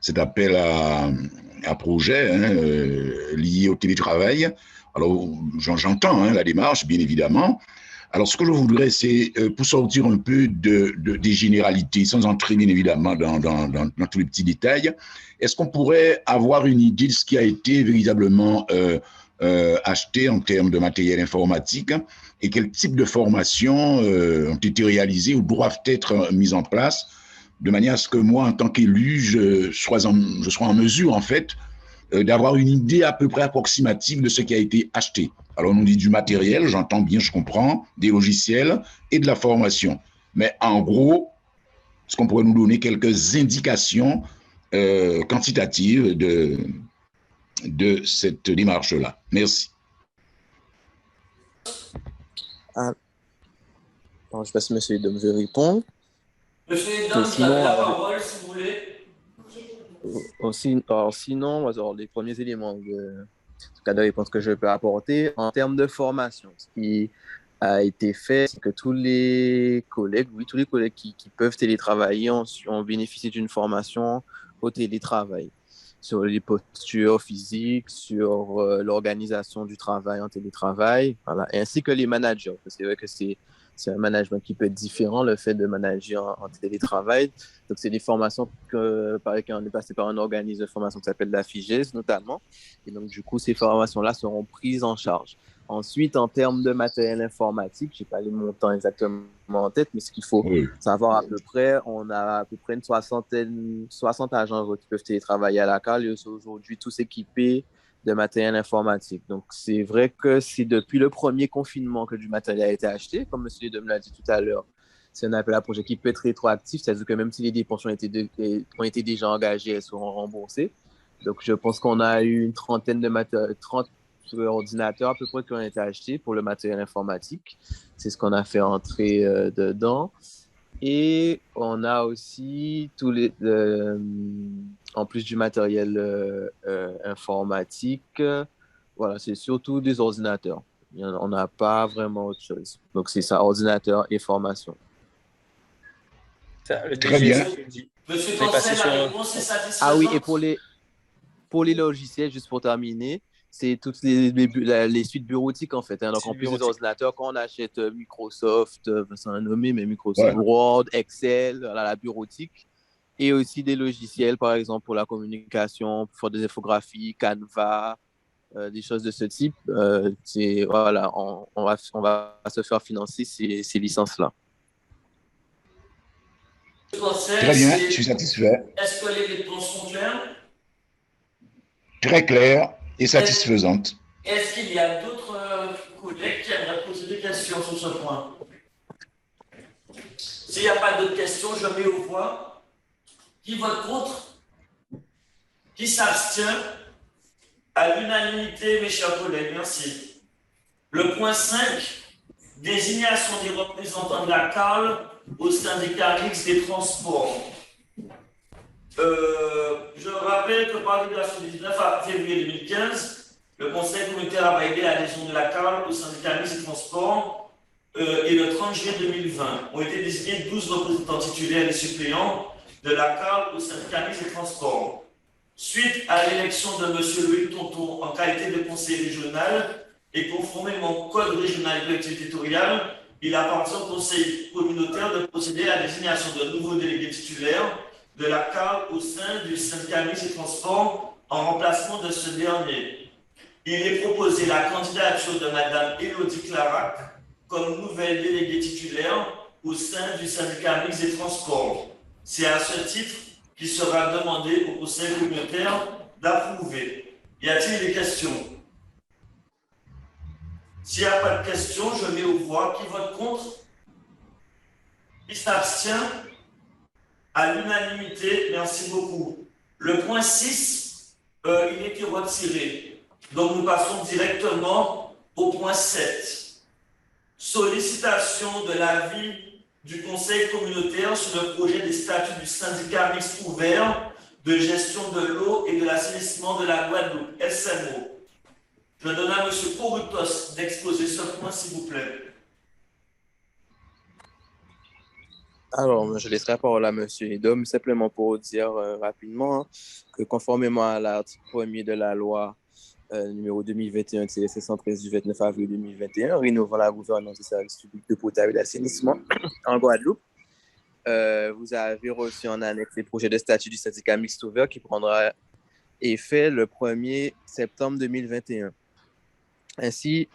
cet appel à projet lié au télétravail, alors j'entends la démarche, bien évidemment. Alors, ce que je voudrais, c'est pour sortir un peu des généralités, sans entrer bien évidemment dans tous les petits détails, est-ce qu'on pourrait avoir une idée de ce qui a été véritablement acheté en termes de matériel informatique et quel type de formations ont été réalisées ou doivent être mises en place de manière à ce que moi, en tant qu'élu, je sois en mesure, en fait, d'avoir une idée à peu près approximative de ce qui a été acheté. Alors, on nous dit du matériel, j'entends bien, je comprends, des logiciels et de la formation. Mais en gros, est-ce qu'on pourrait nous donner quelques indications quantitatives de cette démarche-là? Merci. Ah, alors, je ne sais pas si M. Edom veut répondre. Monsieur Et Edom, vous sinon, avez la parole si vous voulez. sinon, alors, les premiers éléments de réponse que je peux apporter en termes de formation, ce qui a été fait, c'est que tous les collègues qui peuvent télétravailler ont bénéficié d'une formation au télétravail, sur les postures physiques, sur l'organisation du travail en télétravail, voilà, ainsi que les managers. C'est vrai que c'est un management qui peut être différent, le fait de manager en télétravail. Donc, c'est des formations par lesquelles on est passé par un organisme de formation qui s'appelle la FIGES, notamment. Et donc, du coup, ces formations-là seront prises en charge. Ensuite, en termes de matériel informatique, je n'ai pas les montants exactement en tête, mais ce qu'il faut savoir à peu près, on a à peu près 60 agents qui peuvent télétravailler à la CAL et aujourd'hui tous équipés de matériel informatique. Donc, c'est vrai que c'est depuis le premier confinement que du matériel a été acheté, comme M. Edom l'a dit tout à l'heure. C'est un appel à projet qui peut être rétroactif, c'est-à-dire que même si les dépenses ont été déjà engagées, elles seront remboursées. Donc, je pense qu'on a eu une trentaine de ordinateurs à peu près qui ont été achetés pour le matériel informatique. C'est ce qu'on a fait entrer dedans. Et on a aussi en plus du matériel informatique, voilà, c'est surtout des ordinateurs. On n'a pas vraiment autre chose. Donc, c'est ça, ordinateur et formation. Très bien. Monsieur Conseil, la réponse est satisfaisante. Ah oui, et pour les logiciels, juste pour terminer, c'est toutes les suites bureautiques, en fait. Hein. Donc, en plus des ordinateurs, quand on achète Microsoft, c'est un nommé, mais Microsoft Word, Excel, la bureautique, et aussi des logiciels, par exemple, pour la communication, pour faire des infographies, Canva, des choses de ce type. Voilà, on va se faire financer ces licences-là. Très bien, je suis satisfait. Est-ce que les réponses sont claires? Très claires et satisfaisantes. Est-ce qu'il y a d'autres collègues qui aimeraient poser des questions sur ce point? S'il n'y a pas d'autres questions, je mets aux voix. Qui vote contre? Qui s'abstient? À l'unanimité, mes chers collègues, merci. Le point 5, désignation des représentants de la CAL au syndicat mixte des transports. Je rappelle que par régulation du 19 février 2015, le Conseil communautaire a validé l'adhésion de la CAL au syndicat mixte des transports et le 30 juillet 2020 ont été désignés 12 représentants titulaires et suppléants de la CAL au syndicat mixte des transports. Suite à l'élection de M. Louis Tonton en qualité de conseiller régional et conformément au Code régional de collectivité territoriale, il appartient au Conseil communautaire de procéder à la désignation de nouveaux délégués titulaires de la CAL au sein du syndicat mixte des transports en remplacement de ce dernier. Il est proposé la candidature de Mme Élodie Clarac comme nouvelle déléguée titulaire au sein du syndicat mixte des transports. C'est à ce titre qu'il sera demandé au Conseil communautaire d'approuver. Y a-t-il des questions? S'il n'y a pas de questions, je mets aux voix. Qui vote contre? Qui s'abstient? À l'unanimité, merci beaucoup. Le point 6, il était retiré. Donc nous passons directement au point 7. Sollicitation de l'avis du Conseil communautaire sur le projet des statuts du syndicat mixte ouvert de gestion de l'eau et de l'assainissement de la Guadeloupe, SMO. Je donne à M. Corutos d'exposer ce point, s'il vous plaît. Alors, je laisserai la parole à M. Edom, simplement pour dire rapidement que conformément à l'article 1er de la loi numéro 2021-713 du 29 avril 2021, rénovant la gouvernance des services publics de potable et d'assainissement en Guadeloupe, vous avez reçu en annexe les projets de statut du syndicat mixte ouvert qui prendra effet le 1er septembre 2021. Ainsi,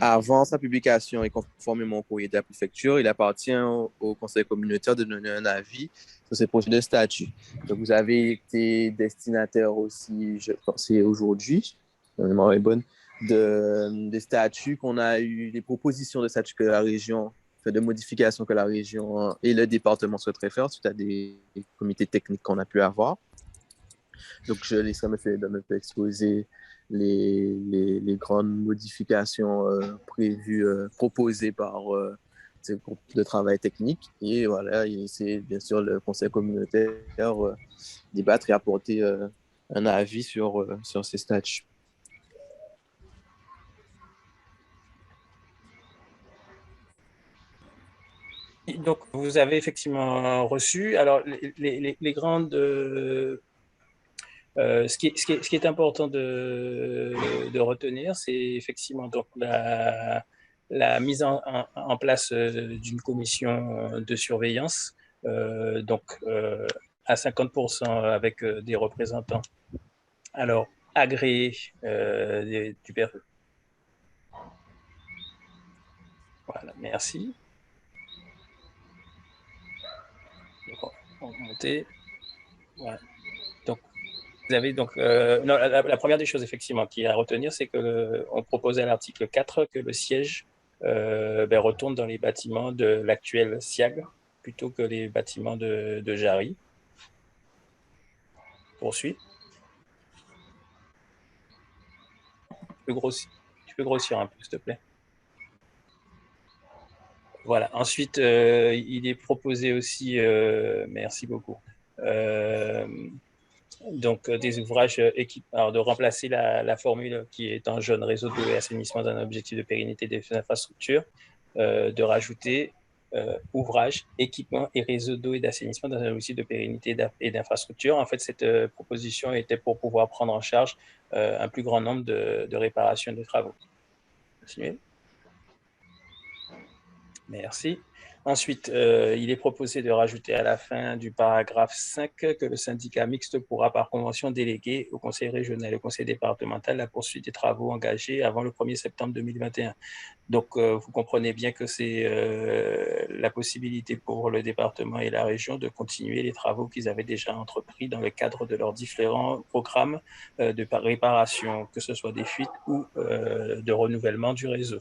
avant sa publication et conformément au courrier de la préfecture, il appartient au Conseil communautaire de donner un avis sur ces projets de statut. Donc, vous avez été destinataire aussi, je pensais aujourd'hui, ma mémoire est bonne, des statuts qu'on a eu, des propositions de statuts que la région, de modifications que la région et le département souhaiteraient faire suite à des comités techniques qu'on a pu avoir. Donc, je laisserai M. Edom exposer les grandes modifications proposées par ces groupes de travail technique. Et voilà, c'est bien sûr le conseil communautaire débattre et apporter un avis sur ces statuts. Donc, vous avez effectivement reçu. Alors, les grandes... ce qui est important de retenir, c'est effectivement donc la mise en place d'une commission de surveillance, donc à 50% avec des représentants alors agréés du PRE. Voilà, merci. On va monter. Voilà. Donc, vous avez donc non, la première des choses effectivement qui est à retenir, c'est que on proposait à l'article 4 que le siège retourne dans les bâtiments de l'actuel SIAG plutôt que les bâtiments de Jarry. Poursuis. Tu peux grossir un peu, s'il te plaît. Voilà. Ensuite, il est proposé aussi, merci beaucoup, donc des ouvrages alors de remplacer la formule qui est en jaune réseau d'eau et assainissement d'un objectif de pérennité des infrastructures, de rajouter ouvrages, équipements et réseaux d'eau et d'assainissement dans un objectif de pérennité et d'infrastructure. En fait, cette proposition était pour pouvoir prendre en charge un plus grand nombre de réparations de travaux. Continuez. Merci. Ensuite, il est proposé de rajouter à la fin du paragraphe 5 que le syndicat mixte pourra par convention déléguer au conseil régional et au conseil départemental la poursuite des travaux engagés avant le 1er septembre 2021. Donc, vous comprenez bien que c'est la possibilité pour le département et la région de continuer les travaux qu'ils avaient déjà entrepris dans le cadre de leurs différents programmes de réparation, que ce soit des fuites ou de renouvellement du réseau.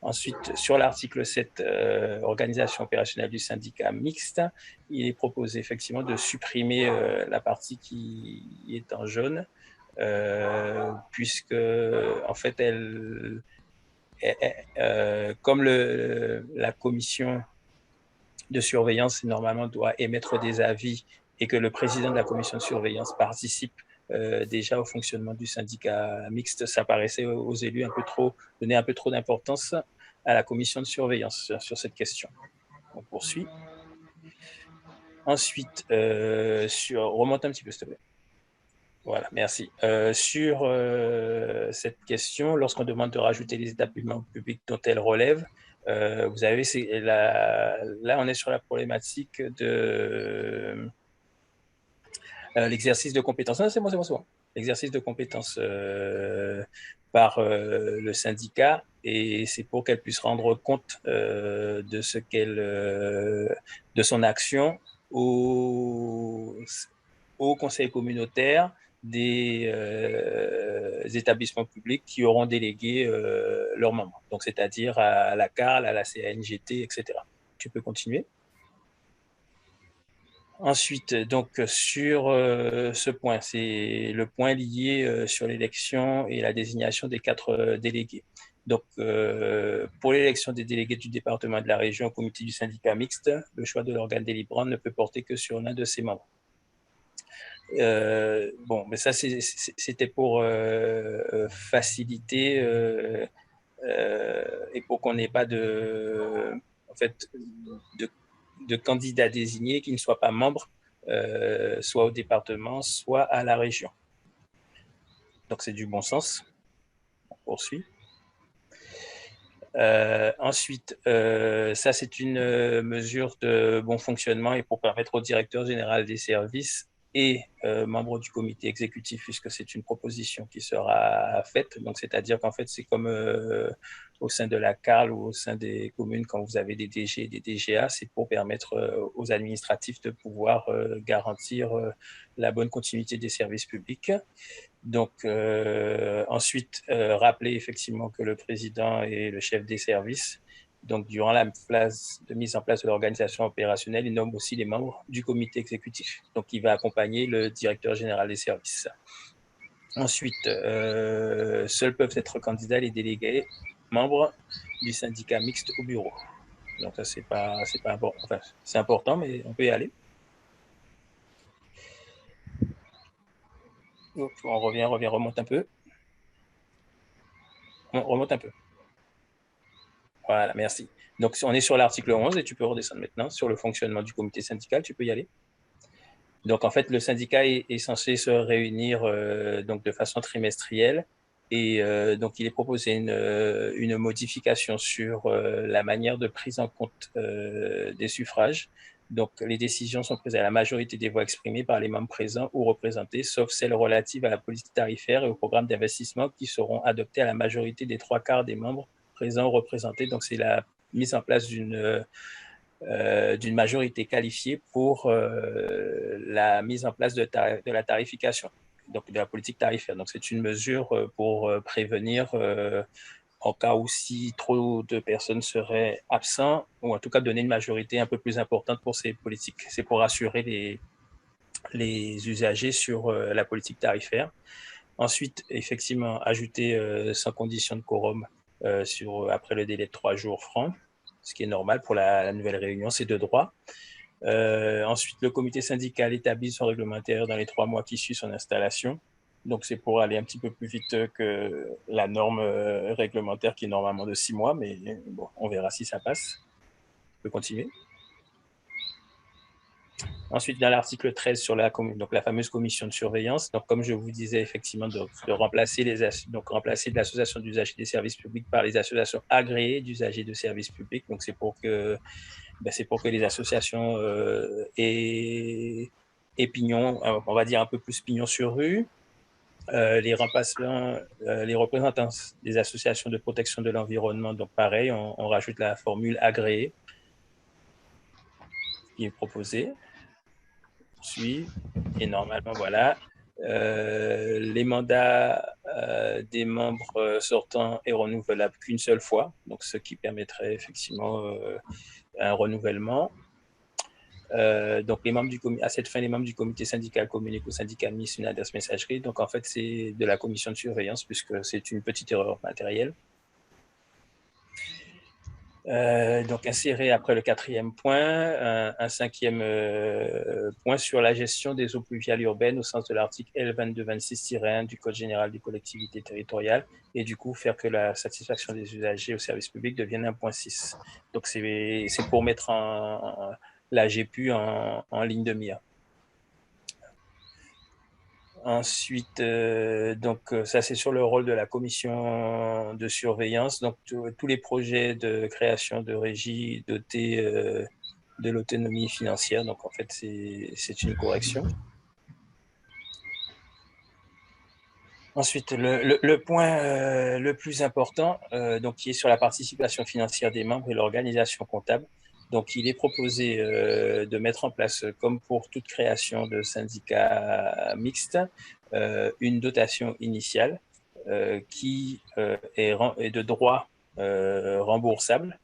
Ensuite, sur l'article 7, organisation opérationnelle du syndicat mixte, il est proposé effectivement de supprimer la partie qui est en jaune, puisque en fait, comme la commission de surveillance normalement doit émettre des avis et que le président de la commission de surveillance participe déjà au fonctionnement du syndicat mixte, ça paraissait aux élus donner un peu trop d'importance à la commission de surveillance sur cette question. On poursuit. Ensuite, remonte un petit peu, s'il te plaît. Voilà, merci. Sur cette question, lorsqu'on demande de rajouter les établissements publics dont elle relève, vous avez, là, on est sur la problématique de l'exercice de compétences. Non, c'est bon. L'exercice de compétences par le syndicat, et c'est pour qu'elle puisse rendre compte de son action au conseil communautaire des établissements publics qui auront délégué leurs membres, donc c'est-à-dire à la CARL, à la CNGT, etc. Tu peux continuer. Ensuite, donc sur ce point, c'est le point lié sur l'élection et la désignation des 4 délégués. Donc, pour l'élection des délégués du département et de la région au comité du syndicat mixte, le choix de l'organe délibérant ne peut porter que sur l'un de ses membres. Bon, mais ça, c'était pour faciliter et pour qu'on n'ait pas de candidats désignés qui ne soient pas membres, soit au département, soit à la région. Donc, c'est du bon sens. On poursuit. Ensuite, ça, c'est une mesure de bon fonctionnement et pour permettre au directeur général des services et membres du comité exécutif, puisque c'est une proposition qui sera faite. Donc, c'est-à-dire qu'en fait, c'est comme au sein de la CARL ou au sein des communes, quand vous avez des DG et des DGA, c'est pour permettre aux administratifs de pouvoir garantir la bonne continuité des services publics. Donc, ensuite, rappeler effectivement que le président et le chef des services, donc durant la phase de mise en place de l'organisation opérationnelle, il nomme aussi les membres du comité exécutif, donc il va accompagner le directeur général des services. Ensuite, seuls peuvent être candidats les délégués membres du syndicat mixte au bureau. Donc ça, c'est pas important. Enfin, c'est important, mais on peut y aller. Donc, on remonte un peu. On remonte un peu. Voilà, merci. Donc, on est sur l'article 11 et tu peux redescendre maintenant sur le fonctionnement du comité syndical. Tu peux y aller. Donc, en fait, le syndicat est censé se réunir donc de façon trimestrielle. Et donc, il est proposé une modification sur la manière de prise en compte des suffrages. Donc, les décisions sont prises à la majorité des voix exprimées par les membres présents ou représentés, sauf celles relatives à la politique tarifaire et au programme d'investissement qui seront adoptées à la majorité des 3/4 des membres présents ou représentés. Donc, c'est la mise en place d'une majorité qualifiée pour la mise en place de la tarification, donc de la politique tarifaire. Donc, c'est une mesure pour prévenir en cas où si trop de personnes seraient absentes, ou en tout cas donner une majorité un peu plus importante pour ces politiques. C'est pour assurer les usagers sur la politique tarifaire. Ensuite, effectivement, ajouter sans condition de quorum après le délai de 3 jours francs, ce qui est normal pour la nouvelle réunion, c'est de droit. Ensuite, le comité syndical établit son réglementaire dans les 3 mois qui suivent son installation. Donc, c'est pour aller un petit peu plus vite que la norme réglementaire qui est normalement de 6 mois, mais bon, on verra si ça passe. On peut continuer. Ensuite, dans l'article 13 sur la fameuse commission de surveillance, donc comme je vous disais effectivement, de remplacer l'association d'usagers des services publics par les associations agréées d'usagers de services publics. Donc c'est pour que les associations aient pignon, on va dire un peu plus pignon sur rue. Les représentants des associations de protection de l'environnement, donc pareil, on rajoute la formule agréée qui est proposée. Et normalement, voilà. Les mandats des membres sortants est renouvelable qu'une seule fois, donc ce qui permettrait effectivement un renouvellement. Donc, à cette fin, les membres du comité syndical communiquent au syndicat mixte une adresse messagerie. Donc, en fait, c'est de la commission de surveillance puisque c'est une petite erreur matérielle. Donc, insérer après le 4e point, un 5e point sur la gestion des eaux pluviales urbaines au sens de l'article L2226-1 du Code général des collectivités territoriales et du coup faire que la satisfaction des usagers au service public devienne un point 6. Donc, c'est pour mettre la GPU en ligne de mire. Ensuite, ça c'est sur le rôle de la commission de surveillance. Donc tous les projets de création de régie dotés de l'autonomie financière. Donc en fait c'est une correction. Ensuite, le point le plus important, qui est sur la participation financière des membres et l'organisation comptable. Donc, il est proposé de mettre en place, comme pour toute création de syndicat mixte, une dotation initiale qui est de droit remboursable,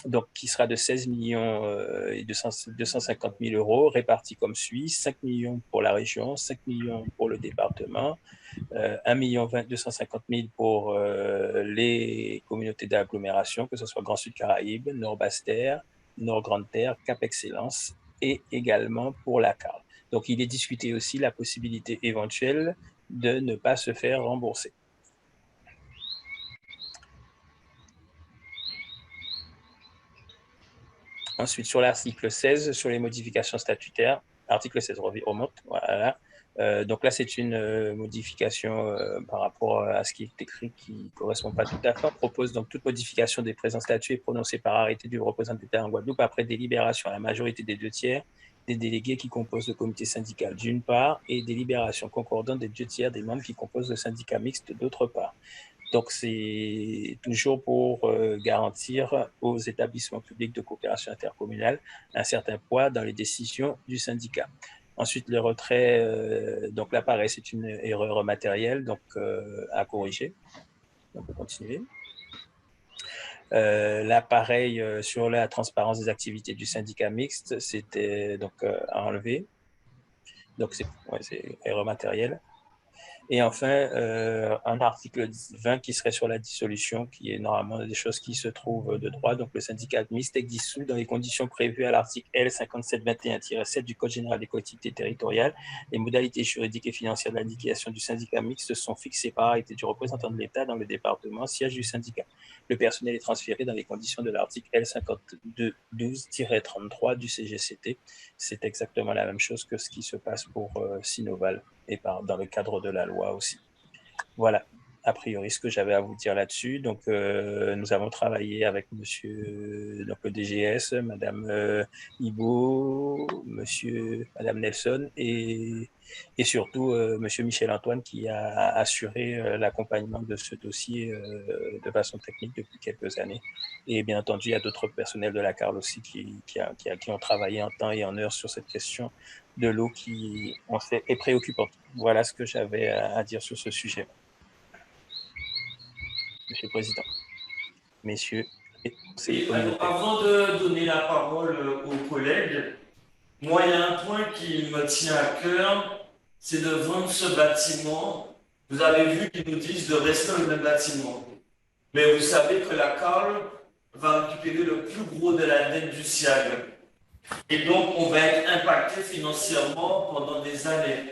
donc qui sera de 16 millions et 250 000 euros répartis comme suit: 5 millions pour la région, 5 millions pour le département, 1 250 000 pour les communautés d'agglomération, que ce soit Grand Sud Caraïbes, Nord Basse-Terre, Nord Grande-Terre, Cap Excellence, et également pour la CARL. Donc, il est discuté aussi la possibilité éventuelle de ne pas se faire rembourser. Ensuite, sur l'article 16, sur les modifications statutaires, article 16 remonte, voilà. Donc là, c'est une modification par rapport à ce qui est écrit qui ne correspond pas tout à fait. On propose donc toute modification des présents statuts est prononcée par arrêté du représentant d'État en Guadeloupe après délibération à la majorité des 2/3 des délégués qui composent le comité syndical d'une part et délibération concordante des 2/3 des membres qui composent le syndicat mixte d'autre part. Donc, c'est toujours pour garantir aux établissements publics de coopération intercommunale un certain poids dans les décisions du syndicat. Ensuite, le retrait, donc là, pareil, c'est une erreur matérielle, donc à corriger. On peut continuer. Là, pareil, sur la transparence des activités du syndicat mixte, c'était donc à enlever. Donc, c'est erreur matérielle. Et enfin, un article 20 qui serait sur la dissolution, qui est normalement des choses qui se trouvent de droit. Donc, le syndicat mixte est dissous dans les conditions prévues à l'article L5721-7 du Code général des collectivités territoriales. Les modalités juridiques et financières de la liquidation du syndicat mixte sont fixées par arrêté du représentant de l'État dans le département, siège du syndicat. Le personnel est transféré dans les conditions de l'article L5212-33 du CGCT. C'est exactement la même chose que ce qui se passe pour Sinoval et dans le cadre de la loi aussi. Voilà, a priori, ce que j'avais à vous dire là-dessus. Donc, nous avons travaillé avec monsieur, donc le DGS, madame Ibo, madame Nelson et surtout monsieur Michel-Antoine qui a assuré l'accompagnement de ce dossier de façon technique depuis quelques années. Et bien entendu, il y a d'autres personnels de la CARL aussi qui ont travaillé en temps et en heure sur cette question de l'eau qui est préoccupante. Voilà ce que j'avais à dire sur ce sujet. Monsieur le Président, messieurs et conseillers communautaires. Avant de donner la parole aux collègues, moi, il y a un point qui me tient à cœur, c'est de vendre ce bâtiment. Vous avez vu qu'ils nous disent de rester dans le bâtiment. Mais vous savez que la CARL va récupérer le plus gros de la dette du SIAG. Et donc, on va être impacté financièrement pendant des années.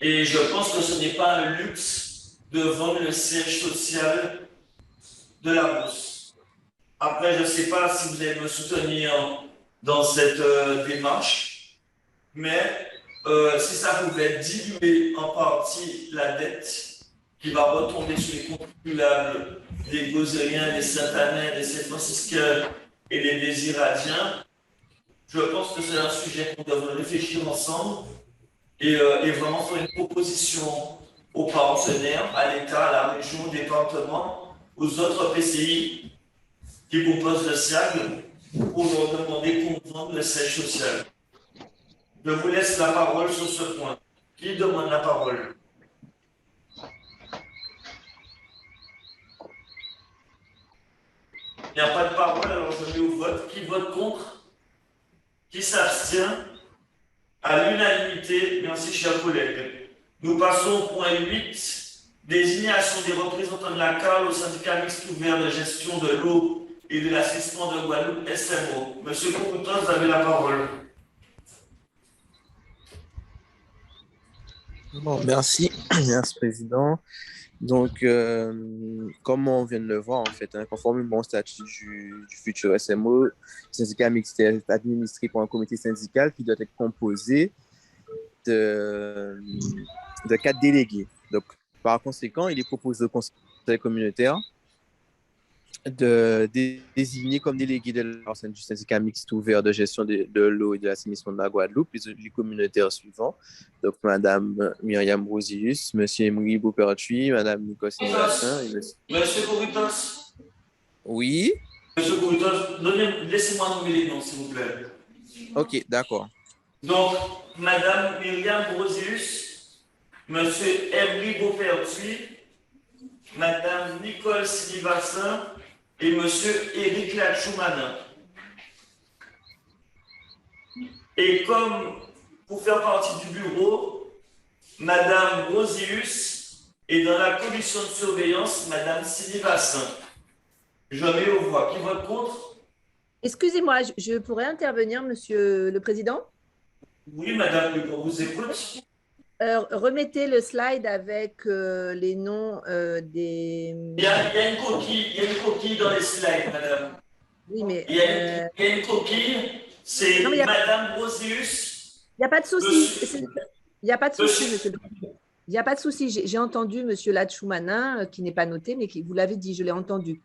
Et je pense que ce n'est pas un luxe de vendre le siège social de la bourse. Après, je ne sais pas si vous allez me soutenir dans cette démarche, mais si ça pouvait diluer en partie la dette qui va retomber sur les contribuables des Gozériens, des Saint-Anais, des Saint-Franciscains et des Désiradiens, je pense que c'est un sujet qu'on devrait réfléchir ensemble et vraiment faire une proposition aux partenaires, à l'État, à la région, au département, aux autres PCI qui proposent le SIAG pour leur demander qu'on vende le siège social. Je vous laisse la parole sur ce point. Qui demande la parole? Il n'y a pas de parole, alors je mets au vote. Qui vote contre? Qui s'abstient? À l'unanimité, merci chers collègues. Nous passons au point 8, désignation des représentants de la CARL au syndicat mixte ouvert de gestion de l'eau et de l'assainissement de Guadeloupe, SMO. Monsieur Koukoutos, vous avez la parole. Bon, merci, merci Président. Donc, comme on vient de le voir, en fait, conformément au statut du futur SMO, le syndicat mixte est administré par un comité syndical qui doit être composé de 4 délégués. Donc, par conséquent, il est proposé au conseil communautaire de désigner comme délégués de l'ensemble du syndicat mixte ouvert de gestion de l'eau et de l'assainissement de la Guadeloupe les communautaires suivants. Donc, Madame Myriam Rosius, Monsieur Emery Beaupertuis, Madame Nicole Sylvassin. Monsieur Kouritos. Oui. Monsieur Kouritos, laissez-moi nommer les noms, s'il vous plaît. Ok, d'accord. Donc, Madame Myriam Rosius, Monsieur Emery Beaupertuis, Madame Nicole Sylvassin et Monsieur Éric Lachoumanin. Et comme pour faire partie du bureau, Madame Rosius et dans la commission de surveillance, Madame Sylvassin. Je mets aux voix. Qui vote contre? Excusez-moi, je pourrais intervenir, Monsieur le Président? Oui, Madame, on vous écoute. Remettez le slide avec les noms des… Il y a une coquille dans les slides, Madame. Oui, mais… Il y a une coquille, c'est Madame Rosius. Il n'y a pas de souci. Il n'y a pas de souci, Monsieur le Président. Il n'y a pas de souci. J'ai entendu Monsieur Lachoumanin, qui n'est pas noté, mais vous l'avez dit, je l'ai entendu.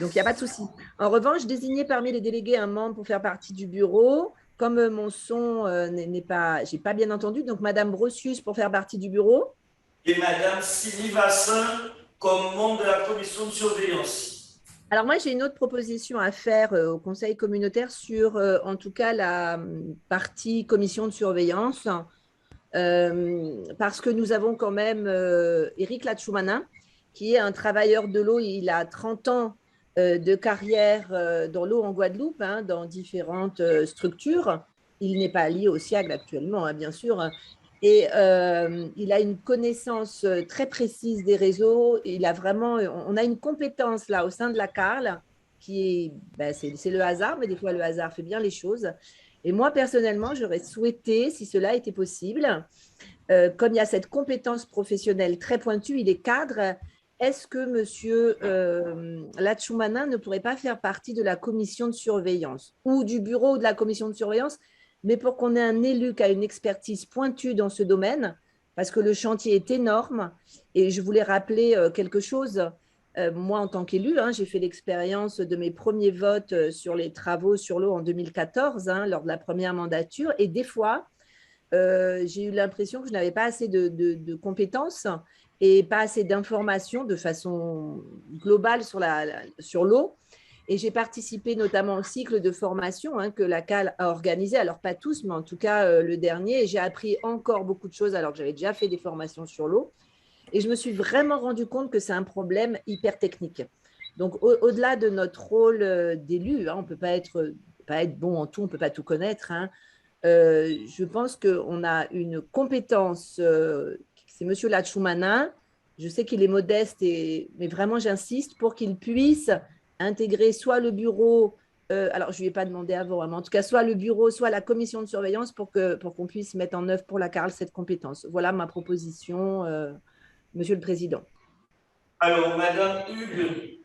Donc, il n'y a pas de souci. En revanche, désigner parmi les délégués un membre pour faire partie du bureau. Comme mon son n'est pas… Je n'ai pas bien entendu, donc Madame Brosius pour faire partie du bureau. Et Madame Sylvassin comme membre de la commission de surveillance. Alors moi, j'ai une autre proposition à faire au conseil communautaire sur, en tout cas, la partie commission de surveillance, parce que nous avons quand même Éric Lachoumanin, qui est un travailleur de l'eau. Il a 30 ans de carrière dans l'eau en Guadeloupe, dans différentes structures. il n'est pas lié au SIAG actuellement, hein, bien sûr. Et il a une connaissance très précise des réseaux. On a une compétence là au sein de la CARL qui est, c'est le hasard, mais des fois le hasard fait bien les choses. Et moi, personnellement, j'aurais souhaité, si cela était possible, comme il y a cette compétence professionnelle très pointue, il est cadre, est-ce que M. Latshoumana ne pourrait pas faire partie de la commission de surveillance ou du bureau de la commission de surveillance, mais pour qu'on ait un élu qui a une expertise pointue dans ce domaine, parce que le chantier est énorme. Et je voulais rappeler quelque chose. Moi, en tant qu'élu, j'ai fait l'expérience de mes premiers votes sur les travaux sur l'eau en 2014, lors de la première mandature. Et des fois, j'ai eu l'impression que je n'avais pas assez de compétences et pas assez d'informations de façon globale sur l'eau. Et j'ai participé notamment au cycle de formation que la CAL a organisé, alors pas tous, mais en tout cas le dernier. Et j'ai appris encore beaucoup de choses alors que j'avais déjà fait des formations sur l'eau. Et je me suis vraiment rendu compte que c'est un problème hyper technique. Donc, au-delà de notre rôle d'élu, on ne peut pas être bon en tout, on ne peut pas tout connaître. Je pense qu'on a une compétence, c'est M. Latshoumana. Je sais qu'il est modeste, mais vraiment j'insiste pour qu'il puisse intégrer soit le bureau, alors je ne lui ai pas demandé avant, mais en tout cas soit le bureau, soit la commission de surveillance pour qu'on puisse mettre en œuvre pour la CARL cette compétence. Voilà ma proposition, Monsieur le Président. Alors, Madame Hugues,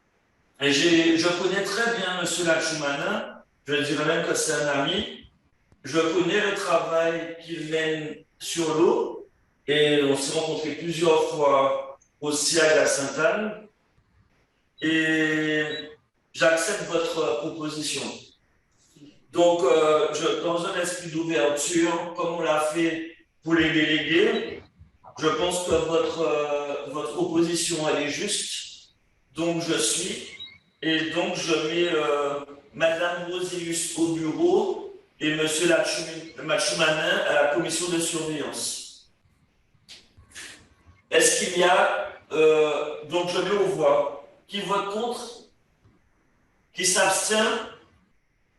je connais très bien M. Latshoumana, je dirais même que c'est un ami. Je connais le travail qu'il mène sur l'eau et on s'est rencontrés plusieurs fois au SIAG à Sainte-Anne et j'accepte votre proposition. Donc, dans un esprit d'ouverture, comme on l'a fait pour les délégués, je pense que votre proposition, elle est juste. Donc, je suis. Et donc, je mets Madame Roselius au bureau et M. Latshoumana à la commission de surveillance. Est-ce qu'il y a... donc, je mets aux voix. Qui vote contre? Qui s'abstient?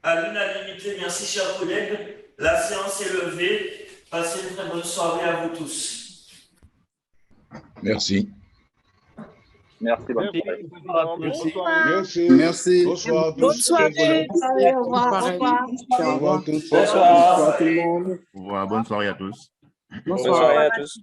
À l'unanimité, merci, chers collègues. La séance est levée. Passez une très bonne soirée à vous tous. Merci. Merci. Merci. Merci. Bonsoir à tous. Bonne soirée. Au revoir. Au revoir à tous. Bonsoir. Bonsoir tout le monde. Au revoir. Bonne soirée à tous. Bonne soirée à tous.